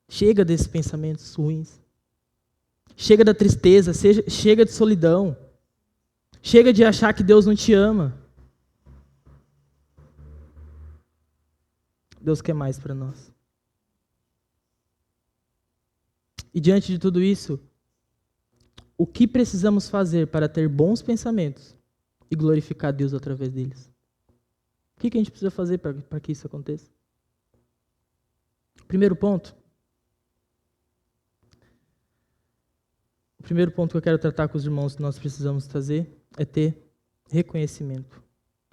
Chega desses pensamentos ruins. Chega da tristeza, chega de solidão. Chega de achar que Deus não te ama. Deus quer mais para nós. E diante de tudo isso, o que precisamos fazer para ter bons pensamentos e glorificar Deus através deles? O que a gente precisa fazer para que isso aconteça? Primeiro ponto que eu quero tratar com os irmãos que nós precisamos fazer é ter reconhecimento.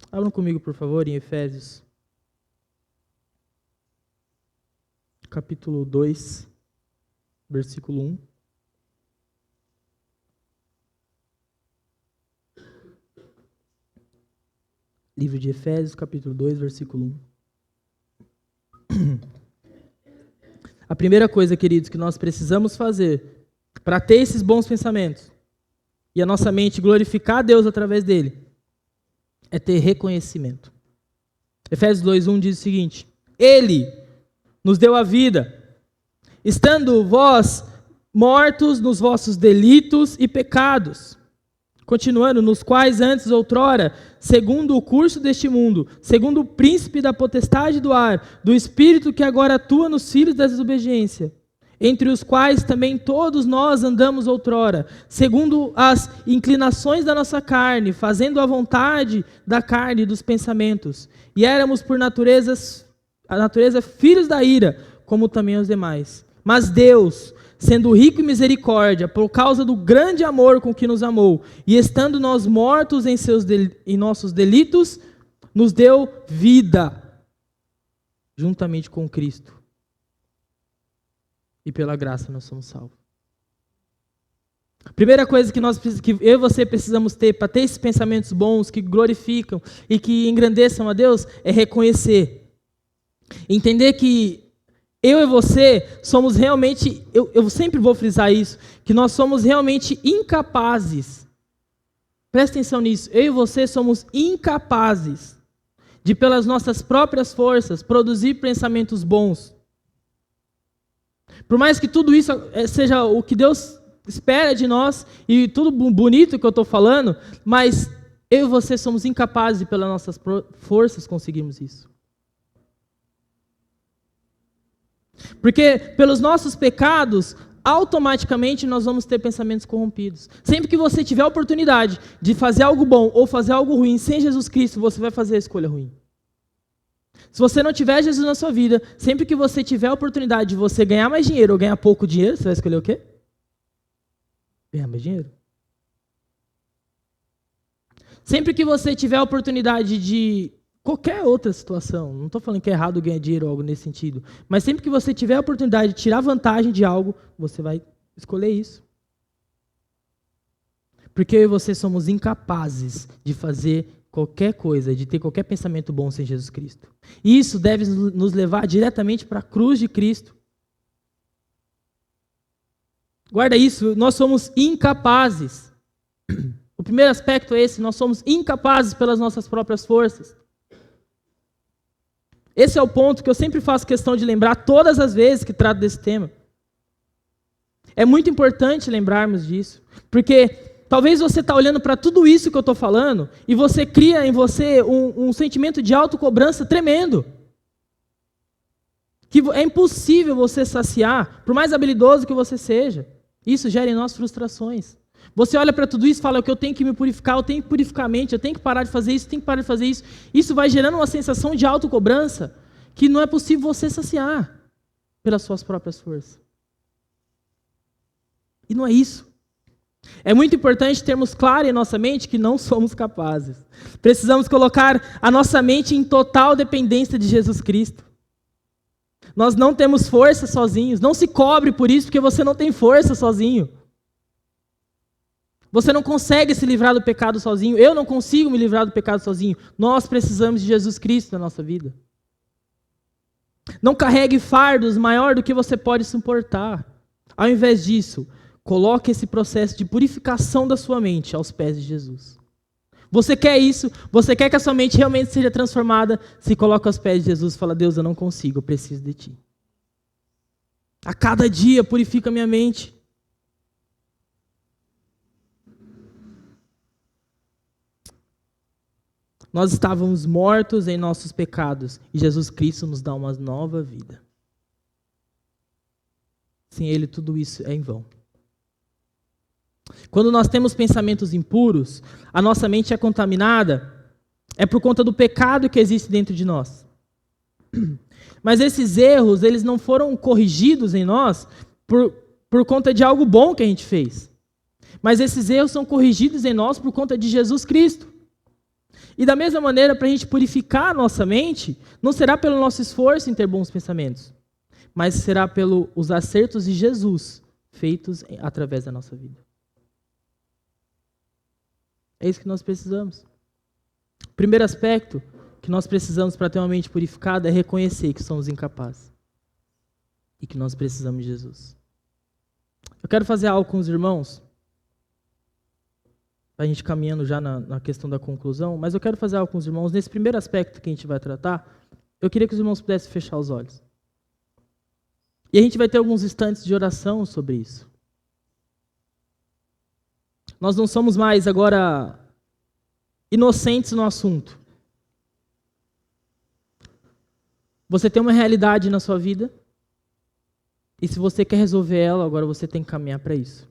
Abram comigo, por favor, em Efésios, capítulo 2, versículo 1. Livro de Efésios, capítulo 2, versículo 1. A primeira coisa, queridos, que nós precisamos fazer para ter esses bons pensamentos e a nossa mente glorificar a Deus através dele é ter reconhecimento. Efésios 2:1 diz o seguinte: Ele nos deu a vida, estando vós mortos nos vossos delitos e pecados. Continuando, nos quais antes outrora, segundo o curso deste mundo, segundo o príncipe da potestade do ar, do espírito que agora atua nos filhos da desobediência, entre os quais também todos nós andamos outrora, segundo as inclinações da nossa carne, fazendo a vontade da carne e dos pensamentos. E éramos por natureza filhos da ira, como também os demais. Mas Deus, sendo rico em misericórdia, por causa do grande amor com que nos amou, e estando nós mortos em nossos delitos, nos deu vida, juntamente com Cristo. E pela graça nós somos salvos. A primeira coisa que eu e você precisamos ter para ter esses pensamentos bons, que glorificam e que engrandeçam a Deus, é reconhecer. Entender que eu e você somos realmente, eu sempre vou frisar isso, que nós somos realmente incapazes. Presta atenção nisso. Eu e você somos incapazes de, pelas nossas próprias forças, produzir pensamentos bons. Por mais que tudo isso seja o que Deus espera de nós, e tudo bonito que eu estou falando, mas eu e você somos incapazes de, pelas nossas forças, conseguirmos isso. Porque pelos nossos pecados, automaticamente nós vamos ter pensamentos corrompidos. Sempre que você tiver a oportunidade de fazer algo bom ou fazer algo ruim sem Jesus Cristo, você vai fazer a escolha ruim. Se você não tiver Jesus na sua vida, sempre que você tiver a oportunidade de você ganhar mais dinheiro ou ganhar pouco dinheiro, você vai escolher o quê? Ganhar mais dinheiro. Sempre que você tiver a oportunidade de qualquer outra situação, não estou falando que é errado ganhar dinheiro ou algo nesse sentido, mas sempre que você tiver a oportunidade de tirar vantagem de algo, você vai escolher isso. Porque eu e você somos incapazes de fazer qualquer coisa, de ter qualquer pensamento bom sem Jesus Cristo. E isso deve nos levar diretamente para a cruz de Cristo. Guarda isso, nós somos incapazes. O primeiro aspecto é esse, nós somos incapazes pelas nossas próprias forças. Esse é o ponto que eu sempre faço questão de lembrar todas as vezes que trato desse tema. É muito importante lembrarmos disso, porque talvez você está olhando para tudo isso que eu estou falando e você cria em você um sentimento de autocobrança tremendo. Que é impossível você saciar, por mais habilidoso que você seja. Isso gera em nós frustrações. Você olha para tudo isso e fala que eu tenho que me purificar, eu tenho que purificar a mente, eu tenho que parar de fazer isso, eu tenho que parar de fazer isso. Isso vai gerando uma sensação de autocobrança que não é possível você saciar pelas suas próprias forças. E não é isso. É muito importante termos claro em nossa mente que não somos capazes. Precisamos colocar a nossa mente em total dependência de Jesus Cristo. Nós não temos força sozinhos. Não se cobre por isso, porque você não tem força sozinho. Você não consegue se livrar do pecado sozinho. Eu não consigo me livrar do pecado sozinho. Nós precisamos de Jesus Cristo na nossa vida. Não carregue fardos maior do que você pode suportar. Ao invés disso, coloque esse processo de purificação da sua mente aos pés de Jesus. Você quer isso? Você quer que a sua mente realmente seja transformada? Se coloca aos pés de Jesus e fala, Deus, eu não consigo, eu preciso de Ti. A cada dia purifica a minha mente. Nós estávamos mortos em nossos pecados e Jesus Cristo nos dá uma nova vida. Sem Ele, tudo isso é em vão. Quando nós temos pensamentos impuros, a nossa mente é contaminada, é por conta do pecado que existe dentro de nós. Mas esses erros, eles não foram corrigidos em nós por conta de algo bom que a gente fez. Mas esses erros são corrigidos em nós por conta de Jesus Cristo. E da mesma maneira, para a gente purificar a nossa mente, não será pelo nosso esforço em ter bons pensamentos, mas será pelos acertos de Jesus feitos através da nossa vida. É isso que nós precisamos. O primeiro aspecto que nós precisamos para ter uma mente purificada é reconhecer que somos incapazes e que nós precisamos de Jesus. Eu quero fazer algo com os irmãos, para a gente caminhando já na questão da conclusão, mas eu quero fazer algo com os irmãos. Nesse primeiro aspecto que a gente vai tratar, eu queria que os irmãos pudessem fechar os olhos. E a gente vai ter alguns instantes de oração sobre isso. Nós não somos mais agora inocentes no assunto. Você tem uma realidade na sua vida, e se você quer resolver ela, agora você tem que caminhar para isso.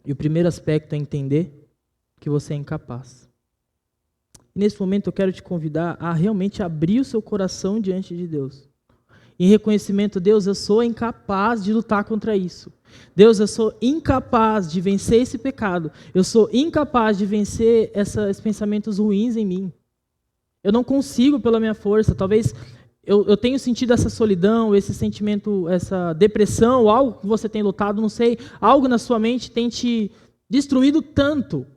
E o primeiro aspecto é entender que você é incapaz. E nesse momento eu quero te convidar a realmente abrir o seu coração diante de Deus. Em reconhecimento, Deus, eu sou incapaz de lutar contra isso. Deus, eu sou incapaz de vencer esse pecado. Eu sou incapaz de vencer esses pensamentos ruins em mim. Eu não consigo pela minha força. Talvez eu tenha sentido essa solidão, esse sentimento, essa depressão, algo que você tem lutado, não sei, algo na sua mente tem te destruído tanto.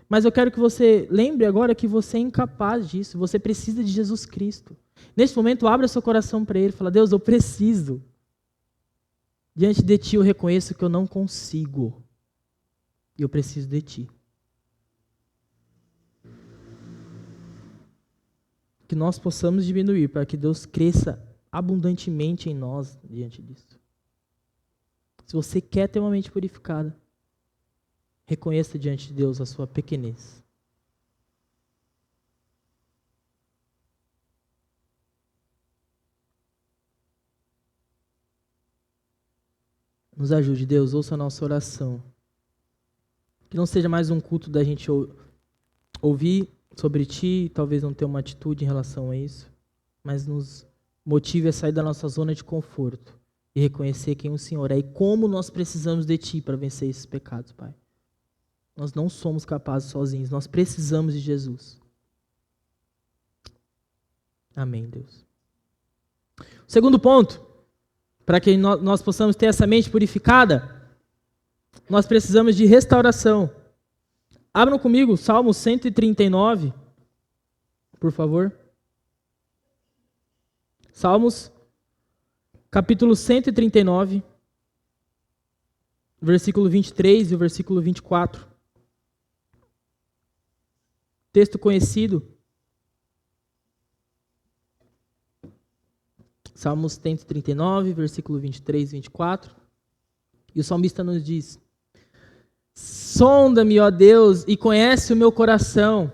Mas eu quero que você lembre agora que você é incapaz disso. Você precisa de Jesus Cristo. Neste momento, abra seu coração para Ele. Fala, Deus, eu preciso. Diante de Ti, eu reconheço que eu não consigo. E eu preciso de Ti. Que nós possamos diminuir para que Deus cresça abundantemente em nós diante disso. Se você quer ter uma mente purificada, reconheça diante de Deus a sua pequenez. Nos ajude, Deus, ouça a nossa oração. Que não seja mais um culto da gente ouvir sobre Ti, talvez não ter uma atitude em relação a isso, mas nos motive a sair da nossa zona de conforto e reconhecer quem o Senhor é e como nós precisamos de Ti para vencer esses pecados, Pai. Nós não somos capazes sozinhos, nós precisamos de Jesus. Amém, Deus. O segundo ponto, para que nós possamos ter essa mente purificada, nós precisamos de restauração. Abram comigo Salmo 139, por favor. Salmos, capítulo 139, versículo 23 e o versículo 24. Texto conhecido. Salmos 139, versículo 23 e 24. E o salmista nos diz: sonda-me, ó Deus, e conhece o meu coração.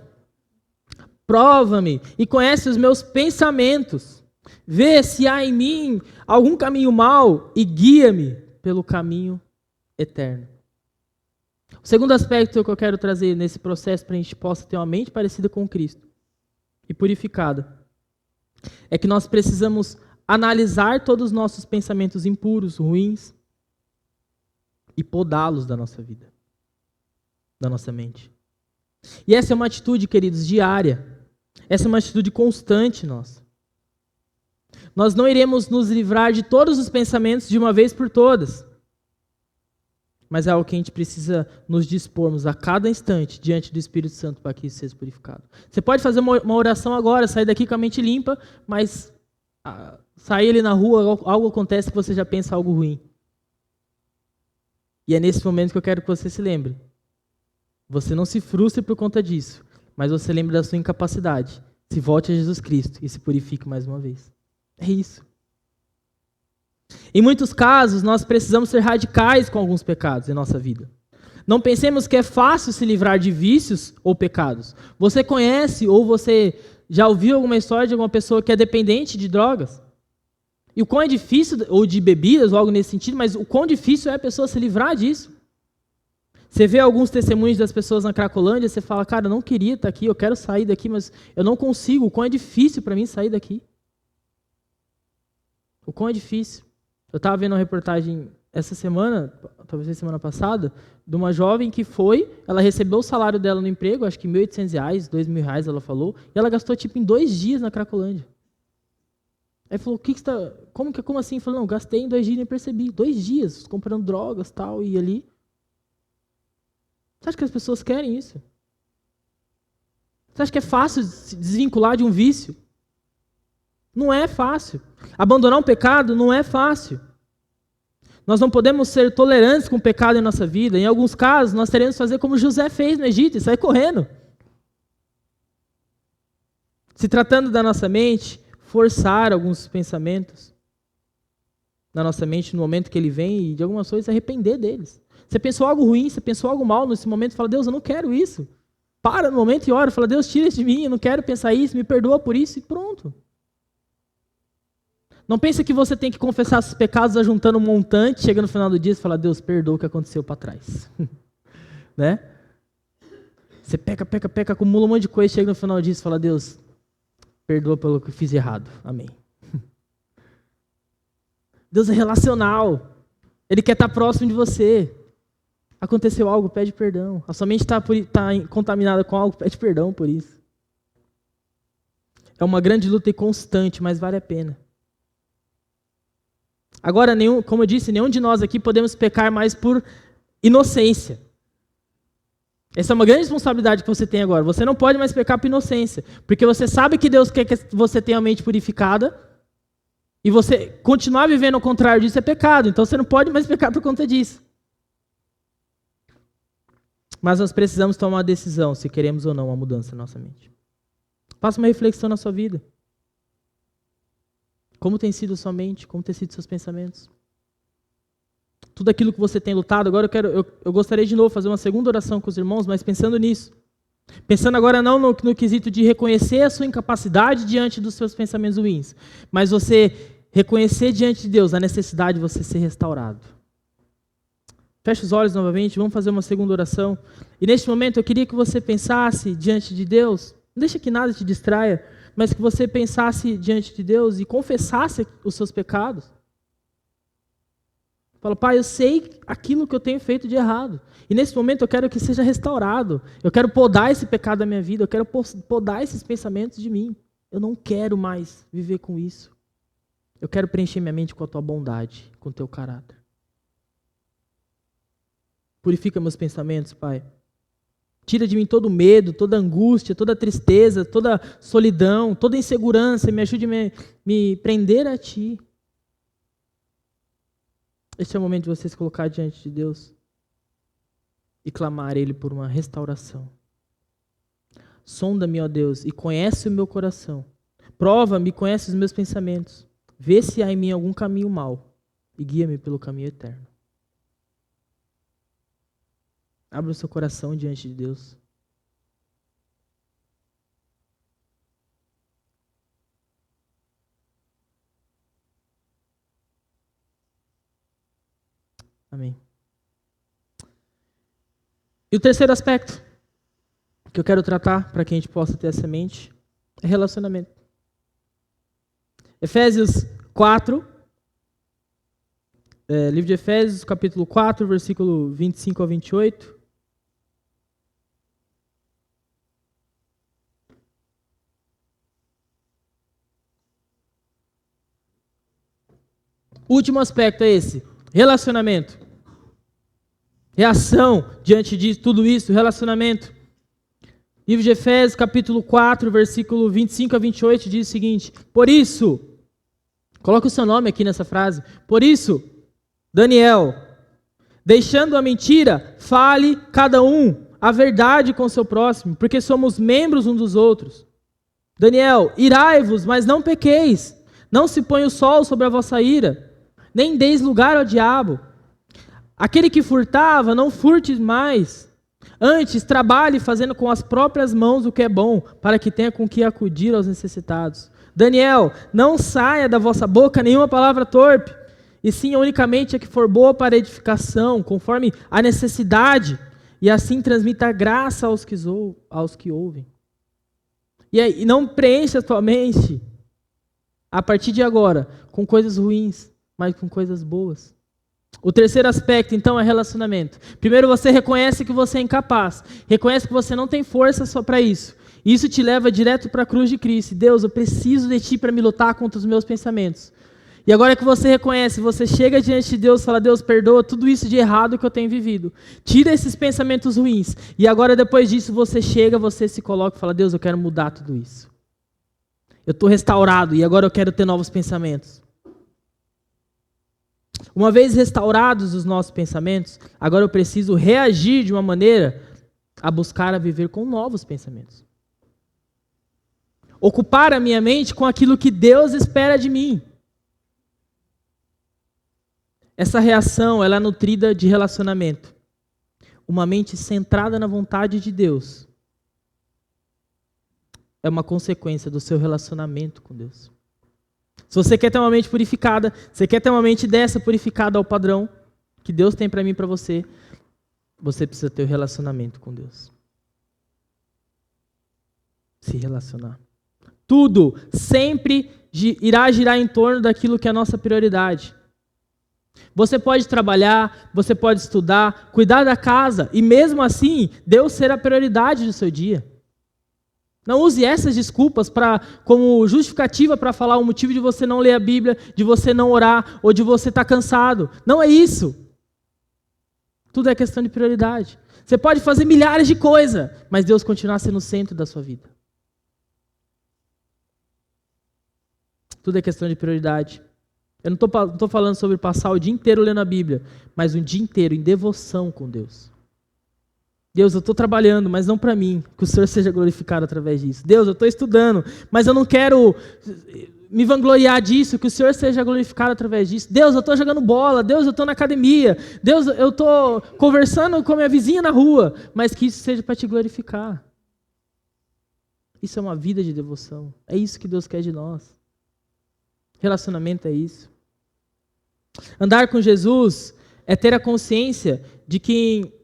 Prova-me e conhece os meus pensamentos. Vê se há em mim algum caminho mau e guia-me pelo caminho eterno. O segundo aspecto que eu quero trazer nesse processo para a gente possa ter uma mente parecida com Cristo e purificada é que nós precisamos analisar todos os nossos pensamentos impuros, ruins e podá-los da nossa vida, da nossa mente. E essa é uma atitude, queridos, diária. Essa é uma atitude constante nossa. Nós não iremos nos livrar de todos os pensamentos de uma vez por todas. Mas é algo que a gente precisa nos dispormos a cada instante diante do Espírito Santo para que isso seja purificado. Você pode fazer uma oração agora, sair daqui com a mente limpa, mas sair ali na rua, algo acontece que você já pensa algo ruim. E é nesse momento que eu quero que você se lembre. Você não se frustre por conta disso, mas você lembre da sua incapacidade. Se volte a Jesus Cristo e se purifique mais uma vez. É isso. Em muitos casos, nós precisamos ser radicais com alguns pecados em nossa vida. Não pensemos que é fácil se livrar de vícios ou pecados. Você conhece ou você já ouviu alguma história de alguma pessoa que é dependente de drogas? E o quão é difícil, ou de bebidas, ou algo nesse sentido, mas o quão difícil é a pessoa se livrar disso? Você vê alguns testemunhos das pessoas na Cracolândia, você fala, cara, eu não queria estar aqui, eu quero sair daqui, mas eu não consigo. O quão é difícil para mim sair daqui? O quão é difícil. Eu estava vendo uma reportagem essa semana, talvez semana passada, de uma jovem que ela recebeu o salário dela no emprego, acho que R$1.800, R$2.000, ela falou, e ela gastou tipo em 2 dias na Cracolândia. Aí falou, como assim? Falou, não, gastei em 2 dias e nem percebi. 2 dias, comprando drogas tal, e ali. Você acha que as pessoas querem isso? Você acha que é fácil se desvincular de um vício? Não é fácil. Abandonar um pecado não é fácil. Nós não podemos ser tolerantes com o pecado em nossa vida. Em alguns casos, nós teremos que fazer como José fez no Egito e sair correndo. Se tratando da nossa mente, forçar alguns pensamentos na nossa mente no momento que ele vem e de algumas coisas arrepender deles. Você pensou algo ruim, você pensou algo mal nesse momento, fala, Deus, eu não quero isso. Para no momento e ora, fala, Deus, tira isso de mim, eu não quero pensar isso, me perdoa por isso e pronto. Não pense que você tem que confessar seus pecados ajuntando um montante, chega no final do dia e fala, Deus, perdoa o que aconteceu para trás. Né? Você peca, acumula um monte de coisa, chega no final do dia e fala, Deus, perdoa pelo que eu fiz errado. Amém. Deus é relacional. Ele quer estar próximo de você. Aconteceu algo, pede perdão. A sua mente está contaminada com algo, pede perdão por isso. É uma grande luta e constante, mas vale a pena. Agora, como eu disse, nenhum de nós aqui podemos pecar mais por inocência. Essa é uma grande responsabilidade que você tem agora. Você não pode mais pecar por inocência, porque você sabe que Deus quer que você tenha a mente purificada, e você continuar vivendo ao contrário disso é pecado, então você não pode mais pecar por conta disso. Mas nós precisamos tomar uma decisão, se queremos ou não uma mudança na nossa mente. Faça uma reflexão na sua vida. Como tem sido a sua mente? Como tem sido seus pensamentos? Tudo aquilo que você tem lutado, agora eu gostaria de novo fazer uma segunda oração com os irmãos, mas pensando nisso. Pensando agora não no quesito de reconhecer a sua incapacidade diante dos seus pensamentos ruins, mas você reconhecer diante de Deus a necessidade de você ser restaurado. Feche os olhos novamente, vamos fazer uma segunda oração. E neste momento eu queria que você pensasse diante de Deus, não deixa que nada te distraia, mas que você pensasse diante de Deus e confessasse os seus pecados. Fala, Pai, eu sei aquilo que eu tenho feito de errado. E nesse momento eu quero que seja restaurado. Eu quero podar esse pecado da minha vida. Eu quero podar esses pensamentos de mim. Eu não quero mais viver com isso. Eu quero preencher minha mente com a tua bondade, com o teu caráter. Purifica meus pensamentos, Pai. Tira de mim todo medo, toda angústia, toda tristeza, toda solidão, toda insegurança. Me ajude a me prender a Ti. Este é o momento de você se colocar diante de Deus e clamar a Ele por uma restauração. Sonda-me, ó Deus, e conhece o meu coração. Prova-me e conhece os meus pensamentos. Vê se há em mim algum caminho mau e guia-me pelo caminho eterno. Abra o seu coração diante de Deus. Amém. E o terceiro aspecto que eu quero tratar, para que a gente possa ter essa mente, é relacionamento. Efésios 4, livro de Efésios, capítulo 4, versículo 25 a 28. O último aspecto é esse, relacionamento. Reação diante de tudo isso, relacionamento. Livro de Efésios, capítulo 4, versículo 25 a 28, diz o seguinte: por isso, coloca o seu nome aqui nessa frase, por isso, Daniel, deixando a mentira, fale cada um a verdade com o seu próximo, porque somos membros uns dos outros. Daniel, irai-vos, mas não pequeis, não se ponha o sol sobre a vossa ira, nem deis lugar ao diabo. Aquele que furtava, não furte mais. Antes, trabalhe fazendo com as próprias mãos o que é bom, para que tenha com que acudir aos necessitados. Daniel, não saia da vossa boca nenhuma palavra torpe, e sim unicamente a que for boa para edificação, conforme a necessidade, e assim transmita graça aos que ouvem. E não preencha a tua mente, a partir de agora, com coisas ruins, mas com coisas boas. O terceiro aspecto, então, é relacionamento. Primeiro, você reconhece que você é incapaz. Reconhece que você não tem força só para isso. Isso te leva direto para a cruz de Cristo. Deus, eu preciso de Ti para me lutar contra os meus pensamentos. E agora que você reconhece, você chega diante de Deus e fala: Deus, perdoa tudo isso de errado que eu tenho vivido. Tira esses pensamentos ruins. E agora, depois disso, você chega, você se coloca e fala: Deus, eu quero mudar tudo isso. Eu estou restaurado e agora eu quero ter novos pensamentos. Uma vez restaurados os nossos pensamentos, agora eu preciso reagir de uma maneira a buscar a viver com novos pensamentos. Ocupar a minha mente com aquilo que Deus espera de mim. Essa reação, ela é nutrida de relacionamento. Uma mente centrada na vontade de Deus é uma consequência do seu relacionamento com Deus. Se você quer ter uma mente purificada, você quer ter uma mente dessa purificada ao padrão que Deus tem para mim e para você, você precisa ter um relacionamento com Deus. Se relacionar. Tudo sempre irá girar em torno daquilo que é a nossa prioridade. Você pode trabalhar, você pode estudar, cuidar da casa, e mesmo assim, Deus será a prioridade do seu dia. Não use essas desculpas como justificativa para falar o motivo de você não ler a Bíblia, de você não orar, ou de você estar cansado. Não é isso. Tudo é questão de prioridade. Você pode fazer milhares de coisas, mas Deus continuar sendo o centro da sua vida. Tudo é questão de prioridade. Eu não estou falando sobre passar o dia inteiro lendo a Bíblia, mas um dia inteiro em devoção com Deus. Deus, eu estou trabalhando, mas não para mim, que o Senhor seja glorificado através disso. Deus, eu estou estudando, mas eu não quero me vangloriar disso, que o Senhor seja glorificado através disso. Deus, eu estou jogando bola. Deus, eu estou na academia. Deus, eu estou conversando com a minha vizinha na rua, mas que isso seja para te glorificar. Isso é uma vida de devoção. É isso que Deus quer de nós. Relacionamento é isso. Andar com Jesus é ter a consciência de que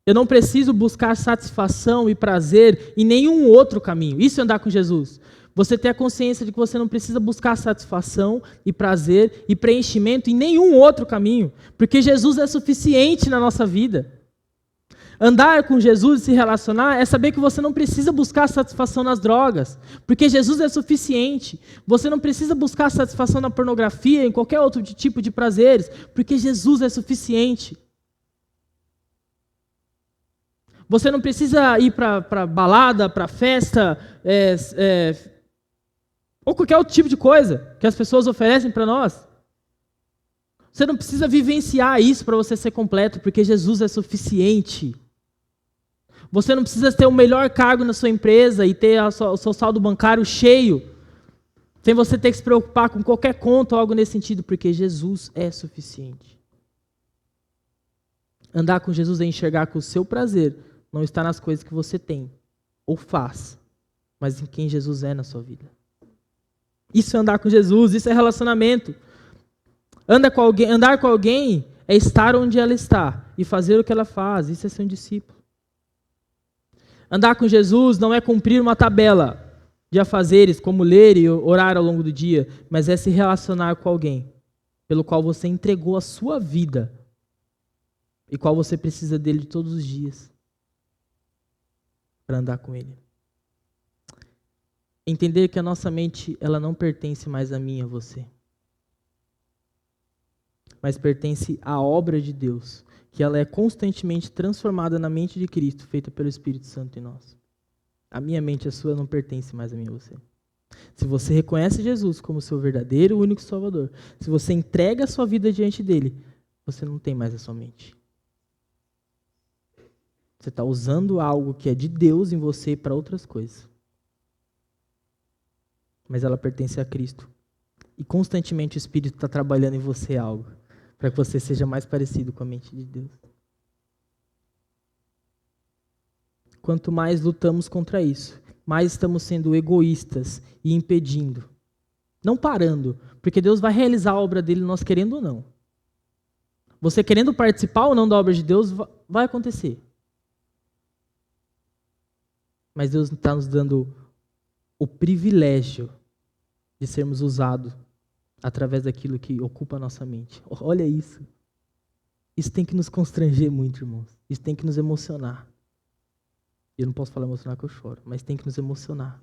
eu não preciso buscar satisfação e prazer em nenhum outro caminho. Isso é andar com Jesus. Você ter a consciência de que você não precisa buscar satisfação e prazer e preenchimento em nenhum outro caminho, porque Jesus é suficiente na nossa vida. Andar com Jesus e se relacionar é saber que você não precisa buscar satisfação nas drogas, porque Jesus é suficiente. Você não precisa buscar satisfação na pornografia, em qualquer outro tipo de prazeres, porque Jesus é suficiente. Você não precisa ir para balada, para festa, ou qualquer outro tipo de coisa que as pessoas oferecem para nós. Você não precisa vivenciar isso para você ser completo, porque Jesus é suficiente. Você não precisa ter o melhor cargo na sua empresa e ter o seu saldo bancário cheio, sem você ter que se preocupar com qualquer conta ou algo nesse sentido, porque Jesus é suficiente. Andar com Jesus é enxergar que o seu prazer não está nas coisas que você tem ou faz, mas em quem Jesus é na sua vida. Isso é andar com Jesus, isso é relacionamento. Andar com alguém é estar onde ela está e fazer o que ela faz, isso é ser um discípulo. Andar com Jesus não é cumprir uma tabela de afazeres, como ler e orar ao longo do dia, mas é se relacionar com alguém pelo qual você entregou a sua vida e qual você precisa dele todos os dias para andar com ele. Entender que a nossa mente, ela não pertence mais a mim e a você, mas pertence à obra de Deus, que ela é constantemente transformada na mente de Cristo, feita pelo Espírito Santo em nós. A minha mente e a sua não pertence mais a mim e a você. Se você reconhece Jesus como seu verdadeiro e único Salvador, se você entrega a sua vida diante dele, você não tem mais a sua mente. Você está usando algo que é de Deus em você para outras coisas. Mas ela pertence a Cristo. E constantemente o Espírito está trabalhando em você algo, para que você seja mais parecido com a mente de Deus. Quanto mais lutamos contra isso, mais estamos sendo egoístas e impedindo. Não parando, porque Deus vai realizar a obra dele, nós querendo ou não. Você querendo participar ou não da obra de Deus, vai acontecer. Mas Deus está nos dando o privilégio de sermos usados através daquilo que ocupa a nossa mente. Olha isso. Isso tem que nos constranger muito, irmãos. Isso tem que nos emocionar. Eu não posso falar emocionar que eu choro, mas tem que nos emocionar.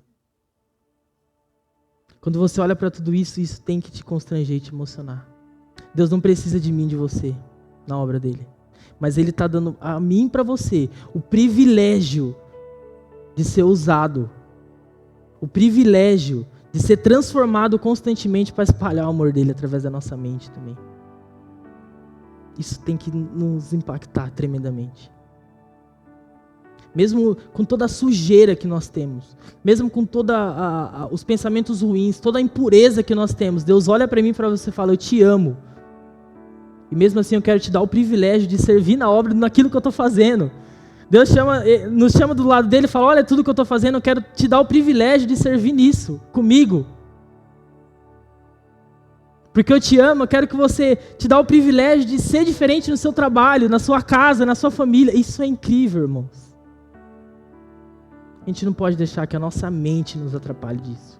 Quando você olha para tudo isso, isso tem que te constranger e te emocionar. Deus não precisa de mim, de você, na obra dele. Mas ele está dando a mim e para você o privilégio de ser usado. O privilégio de ser transformado constantemente para espalhar o amor dele através da nossa mente também. Isso tem que nos impactar tremendamente. Mesmo com toda a sujeira que nós temos, mesmo com todos os pensamentos ruins, toda a impureza que nós temos, Deus olha para mim e para você e fala, eu te amo. E mesmo assim eu quero te dar o privilégio de servir na obra, naquilo que eu estou fazendo. Deus nos chama do lado dele e fala, olha tudo que eu estou fazendo, eu quero te dar o privilégio de servir nisso, comigo. Porque eu te amo, eu quero que você te dá o privilégio de ser diferente no seu trabalho, na sua casa, na sua família. Isso é incrível, irmãos. A gente não pode deixar que a nossa mente nos atrapalhe disso.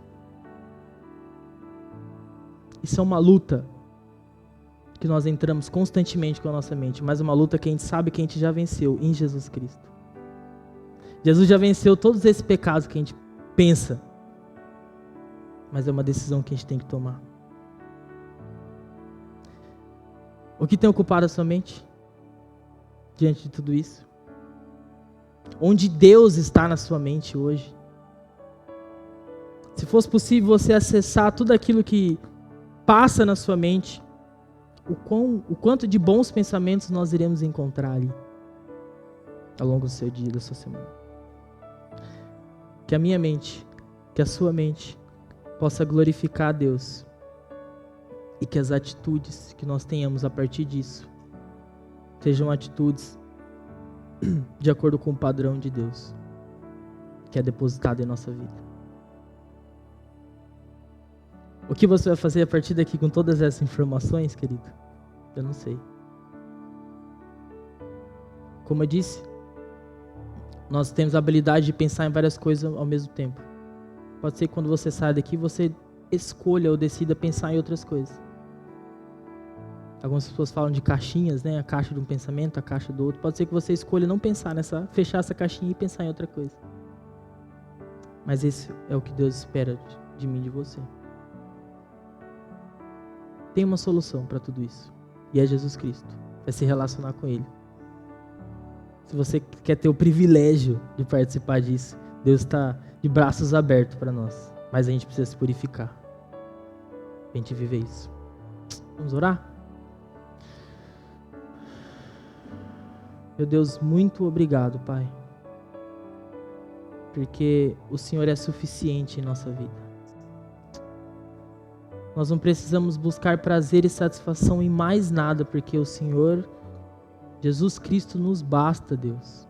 Isso é uma luta que nós entramos constantemente com a nossa mente, mas uma luta que a gente sabe que a gente já venceu em Jesus Cristo. Jesus já venceu todos esses pecados que a gente pensa, mas é uma decisão que a gente tem que tomar. O que tem ocupado a sua mente diante de tudo isso? Onde Deus está na sua mente hoje? Se fosse possível você acessar tudo aquilo que passa na sua mente, o quanto de bons pensamentos nós iremos encontrar ali ao longo do seu dia, da sua semana. Que a minha mente, que a sua mente possa glorificar a Deus e que as atitudes que nós tenhamos a partir disso sejam atitudes de acordo com o padrão de Deus que é depositado em nossa vida. O que você vai fazer a partir daqui com todas essas informações, querido? Eu não sei. Como eu disse, nós temos a habilidade de pensar em várias coisas ao mesmo tempo. Pode ser que quando você saia daqui, você escolha ou decida pensar em outras coisas. Algumas pessoas falam de caixinhas, né? A caixa de um pensamento, a caixa do outro. Pode ser que você escolha não pensar fechar essa caixinha e pensar em outra coisa. Mas esse é o que Deus espera de mim e de você. Tem uma solução para tudo isso. E é Jesus Cristo. É se relacionar com Ele. Se você quer ter o privilégio de participar disso, Deus está de braços abertos para nós. Mas a gente precisa se purificar para a gente viver isso. Vamos orar? Meu Deus, muito obrigado, Pai. Porque o Senhor é suficiente em nossa vida. Nós não precisamos buscar prazer e satisfação em mais nada, porque o Senhor, Jesus Cristo, nos basta, Deus.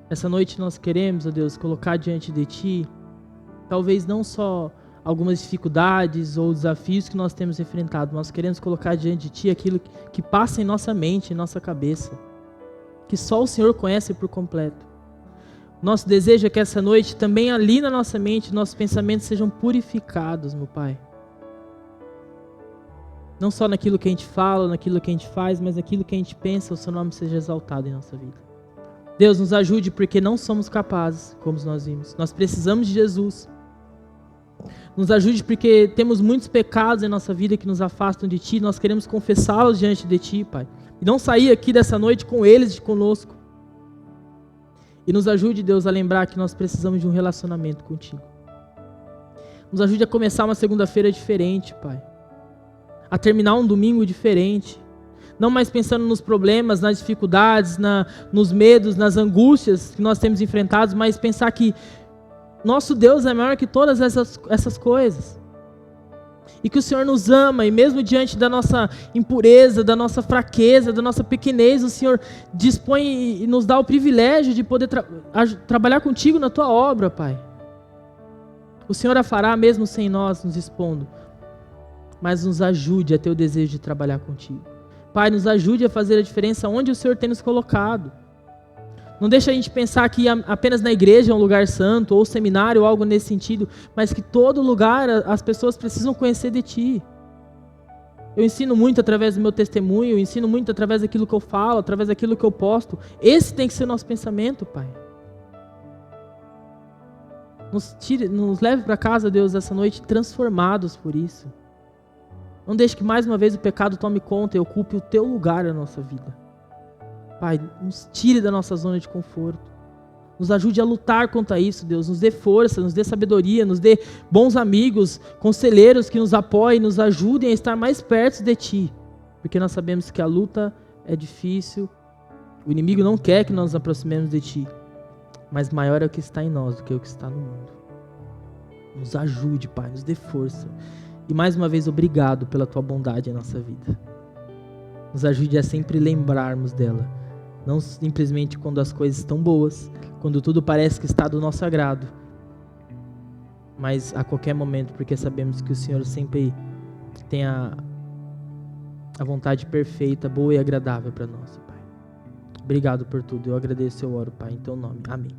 Essa noite nós queremos, ó Deus, colocar diante de Ti, talvez não só algumas dificuldades ou desafios que nós temos enfrentado, nós queremos colocar diante de Ti aquilo que passa em nossa mente, em nossa cabeça, que só o Senhor conhece por completo. Nosso desejo é que essa noite, também ali na nossa mente, nossos pensamentos sejam purificados, meu Pai. Não só naquilo que a gente fala, naquilo que a gente faz, mas naquilo que a gente pensa, o Seu nome seja exaltado em nossa vida. Deus, nos ajude, porque não somos capazes, como nós vimos. Nós precisamos de Jesus. Nos ajude, porque temos muitos pecados em nossa vida que nos afastam de Ti. Nós queremos confessá-los diante de Ti, Pai. E não sair aqui dessa noite com eles e conosco. E nos ajude, Deus, a lembrar que nós precisamos de um relacionamento contigo. Nos ajude a começar uma segunda-feira diferente, Pai. A terminar um domingo diferente. Não mais pensando nos problemas, nas dificuldades, nos medos, nas angústias que nós temos enfrentados, mas pensar que nosso Deus é maior que todas essas coisas. E que o Senhor nos ama, e mesmo diante da nossa impureza, da nossa fraqueza, da nossa pequenez, o Senhor dispõe e nos dá o privilégio de poder trabalhar contigo na Tua obra, Pai. O Senhor a fará mesmo sem nós nos expondo, mas nos ajude a ter o desejo de trabalhar contigo. Pai, nos ajude a fazer a diferença onde o Senhor tem nos colocado. Não deixa a gente pensar que apenas na igreja é um lugar santo, ou seminário, ou algo nesse sentido, mas que todo lugar as pessoas precisam conhecer de Ti. Eu ensino muito através do meu testemunho, eu ensino muito através daquilo que eu falo, através daquilo que eu posto. Esse tem que ser o nosso pensamento, Pai. Nos leve para casa, Deus, essa noite transformados por isso. Não deixe que mais uma vez o pecado tome conta e ocupe o Teu lugar na nossa vida. Pai, nos tire da nossa zona de conforto. Nos ajude a lutar contra isso, Deus. Nos dê força, nos dê sabedoria, nos dê bons amigos, conselheiros que nos apoiem, nos ajudem a estar mais perto de Ti. Porque nós sabemos que a luta é difícil. O inimigo não quer que nós nos aproximemos de Ti. Mas maior é o que está em nós do que o que está no mundo. Nos ajude, Pai, nos dê força. E mais uma vez, obrigado pela Tua bondade em nossa vida. Nos ajude a sempre lembrarmos dela. Não simplesmente quando as coisas estão boas, quando tudo parece que está do nosso agrado, mas a qualquer momento, porque sabemos que o Senhor sempre tem a vontade perfeita, boa e agradável para nós, Pai. Obrigado por tudo. Eu agradeço e eu oro, Pai, em Teu nome. Amém.